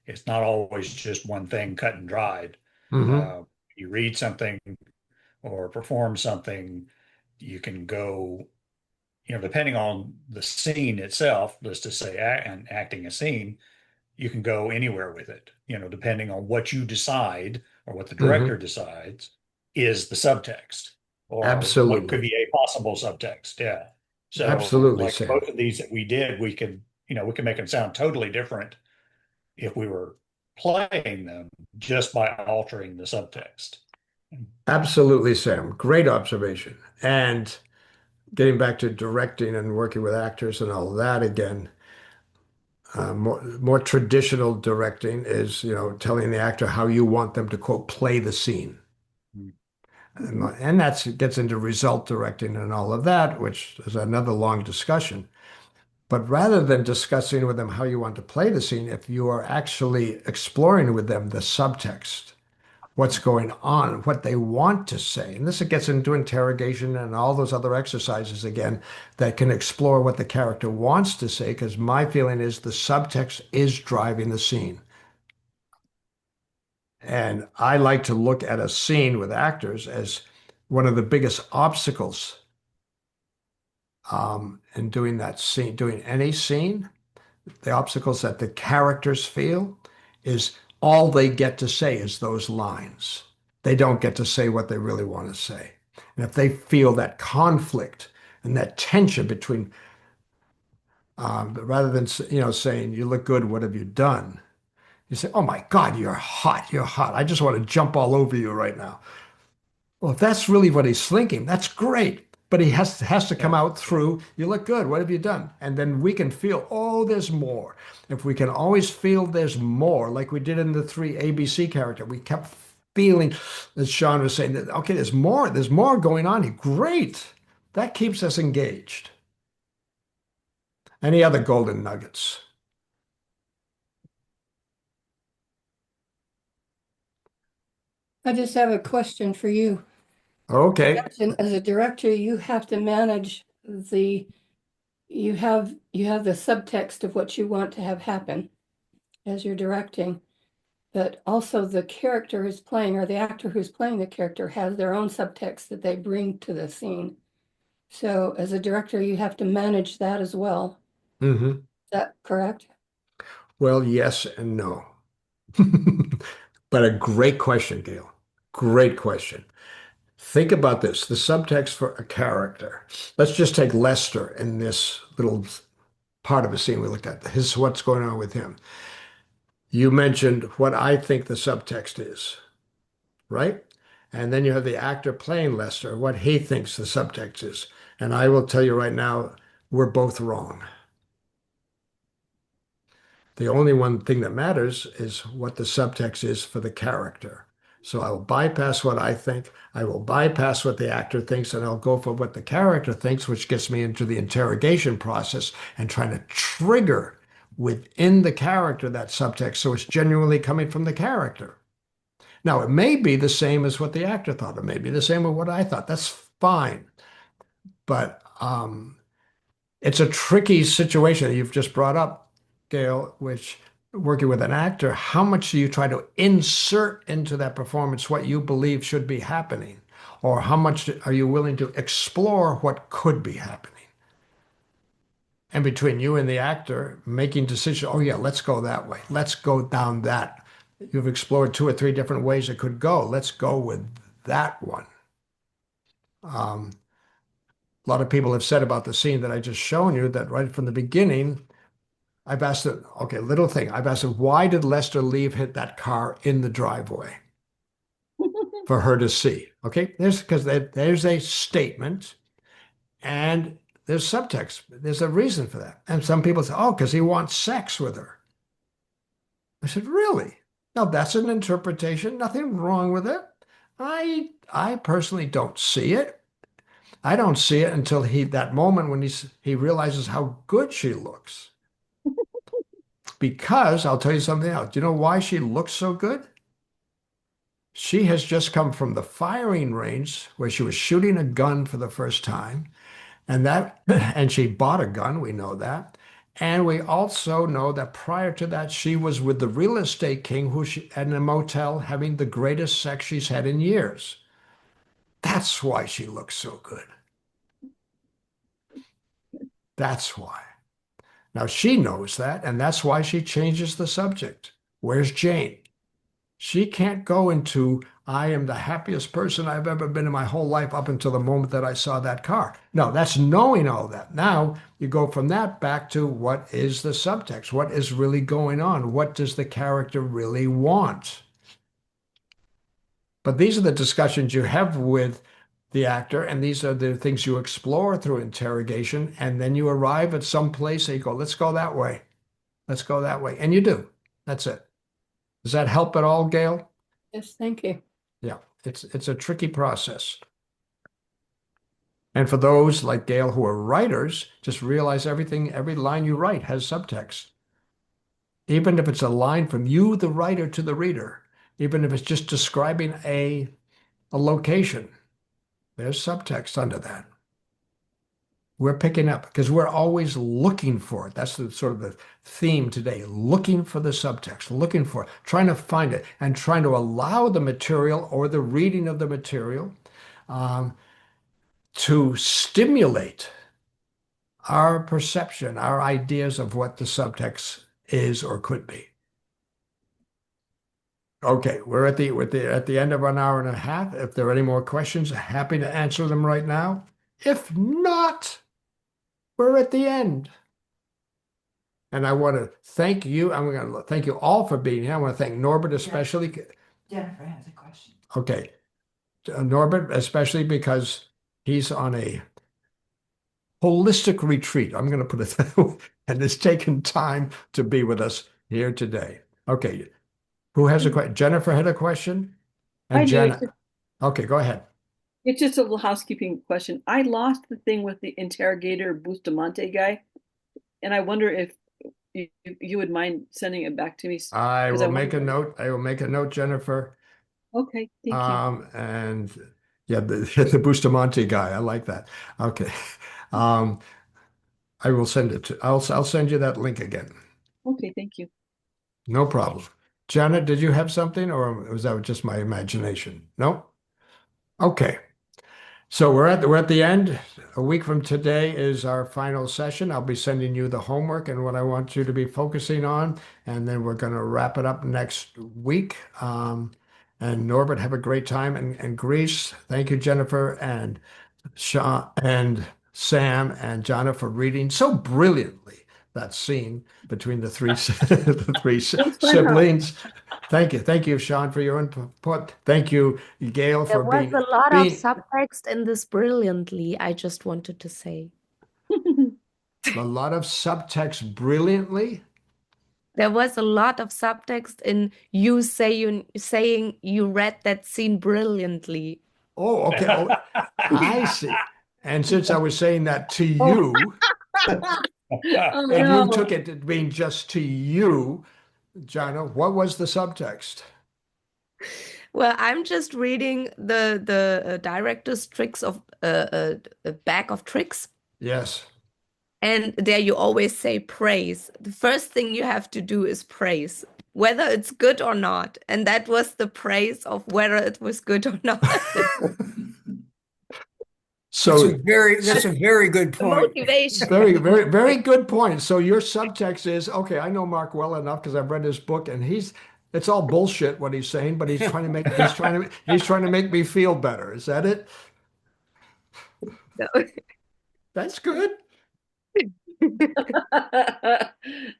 It's not always just one thing cut and dried. Hmm. You read something or perform something, you can go, depending on the scene itself, let's just say and acting a scene, you can go anywhere with it, depending on what you decide or what the director Hmm. decides is the subtext or what could Absolutely. be a possible subtext. Yeah. So Absolutely, like Sam. both of these that we did, we can make them sound totally different if we were playing them just by altering the subtext. Absolutely, Sam. Great observation. And getting back to directing and working with actors and all that again, more traditional directing is, telling the actor how you want them to, quote, play the scene. And that gets into result directing and all of that, which is another long discussion. But rather than discussing with them how you want to play the scene, if you are actually exploring with them the subtext, what's going on, what they want to say. And this gets into interrogation and all those other exercises again that can explore what the character wants to say, because my feeling is the subtext is driving the scene. And I like to look at a scene with actors as one of the biggest obstacles in doing that scene, doing any scene. The obstacles that the characters feel is all they get to say is those lines. They don't get to say what they really want to say. And if they feel that conflict and that tension between, rather than saying, "You look good, what have you done?" You say, "Oh my God, you're hot, you're hot. I just want to jump all over you right now." Well, if that's really what he's thinking, that's great. But he has to come Yeah. out through, "You look good. What have you done?" And then we can feel, oh, there's more. If we can always feel there's more, like we did in the three ABC character, we kept feeling, as Sean was saying, that, okay, there's more going on here. Great. That keeps us engaged. Any other golden nuggets? I just have a question for you. Okay. As a director, you have to manage you have the subtext of what you want to have happen as you're directing, but also the character who's playing or the actor who's playing the character has their own subtext that they bring to the scene. So as a director, you have to manage that as well. Hmm. Is that correct? Well, yes and no. But a great question, Gail. Great question. Think about this, the subtext for a character. Let's just take Lester in this little part of a scene we looked at. What's going on with him. You mentioned what I think the subtext is, right? And then you have the actor playing Lester, what he thinks the subtext is. And I will tell you right now, we're both wrong. The only one thing that matters is what the subtext is for the character. So I will bypass what I think. I will bypass what the actor thinks, and I'll go for what the character thinks, which gets me into the interrogation process and trying to trigger within the character that subtext so it's genuinely coming from the character. Now, it may be the same as what the actor thought. It may be the same as what I thought. That's fine. But it's a tricky situation that you've just brought up, Gail, which working with an actor, how much do you try to insert into that performance what you believe should be happening? Or how much are you willing to explore what could be happening? And between you and the actor making decisions, oh yeah, let's go that way. Let's go down that. You've explored two or three different ways it could go. Let's go with that one. A lot of people have said about the scene that I just shown you that right from the beginning, I've asked it, okay, little thing. I've asked him, why did Lester leave hit that car in the driveway for her to see? Okay, there's a statement and there's subtext. There's a reason for that. And some people say, oh, because he wants sex with her. I said, really? Now that's an interpretation. Nothing wrong with it. I personally don't see it. I don't see it until that moment when he realizes how good she looks. Because I'll tell you something else. Do you know why she looks so good? She has just come from the firing range where she was shooting a gun for the first time, and and she bought a gun, we know that. And we also know that prior to that, she was with the real estate king who she, in a motel having the greatest sex she's had in years. That's why she looks so good. That's why. Now she knows that, and that's why she changes the subject. Where's Jane? She can't go into, I am the happiest person I've ever been in my whole life up until the moment that I saw that car. No, that's knowing all that. Now you go from that back to what is the subtext? What is really going on? What does the character really want? But these are the discussions you have with the actor, and these are the things you explore through interrogation. And then you arrive at some place and you go, let's go that way. Let's go that way. And you do. That's it. Does that help at all, Gail? Yes, thank you. Yeah, it's a tricky process. And for those like Gail who are writers, just realize every line you write has subtext. Even if it's a line from you, the writer, to the reader, even if it's just describing a location, there's subtext under that. We're picking up because we're always looking for it. That's the sort of the theme today, looking for the subtext, looking for it, trying to find it, and trying to allow the material or the reading of the material to stimulate our perception, our ideas of what the subtext is or could be. Okay, we're at the end of an hour and a half. If there are any more questions, happy to answer them right now. If not, we're at the end. And I want to thank you. I'm going to thank you all for being here. I want to thank Norbert especially. Jennifer has a question. Okay. Norbert, especially because he's on a holistic retreat. I'm going to put it that way, and it's taken time to be with us here today. Okay. Who has a question? Jennifer had a question? And I do. Jenna. Okay, go ahead. It's just a little housekeeping question. I lost the thing with the interrogator Bustamante guy, and I wonder if you would mind sending it back to me. I 'cause will I make a wonder- note. I will make a note, Jennifer. Okay, thank you. And yeah, the Bustamante guy. I like that. Okay. I will send it to, I'll send you that link again. Okay, thank you. No problem. Janet, did you have something, or was that just my imagination? No? Okay. So we're at the end. A week from today is our final session. I'll be sending you the homework and what I want you to be focusing on, and then we're going to wrap it up next week. And Norbert, have a great time in Greece. Thank you, Jennifer and Sean and Sam and Jonna for reading so brilliantly that scene between the three siblings. Thank you, Sean, for your input. Thank you, Gail, There for was being a lot of subtext in this brilliantly, I just wanted to say. a lot of subtext brilliantly. There was a lot of subtext in you saying you read that scene brilliantly. Oh, okay. Oh, I see. And since I was saying that to you, Oh, and no. you took it to being just to you, Jonna, what was the subtext? Well, I'm just reading the director's tricks of a bag of tricks. Yes. And there you always say praise. The first thing you have to do is praise, whether it's good or not. And that was the praise of whether it was good or not. So That's a very good The point. motivation. very good point. So your subtext is, okay, I know Mark well enough because I've read his book, and it's all bullshit what he's saying, but he's trying to make me feel better. Is that it? No. That's good. Oh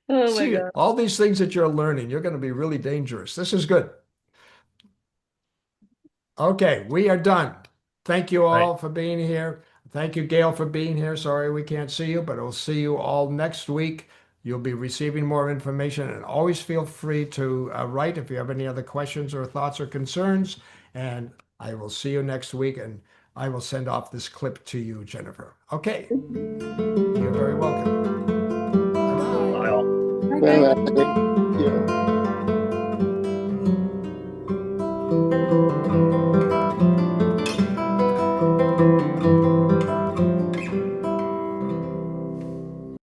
my See, God. all these things that you're learning, you're going to be really dangerous. This is good. Okay, we are done. Thank you all for being here. Thank you, Gail, for being here. Sorry we can't see you, but I'll see you all next week. You'll be receiving more information, and always feel free to write if you have any other questions or thoughts or concerns. And I will see you next week, and I will send off this clip to you, Jennifer. Okay. You're very welcome. Bye-bye. Well, Bye, guys. Bye-bye.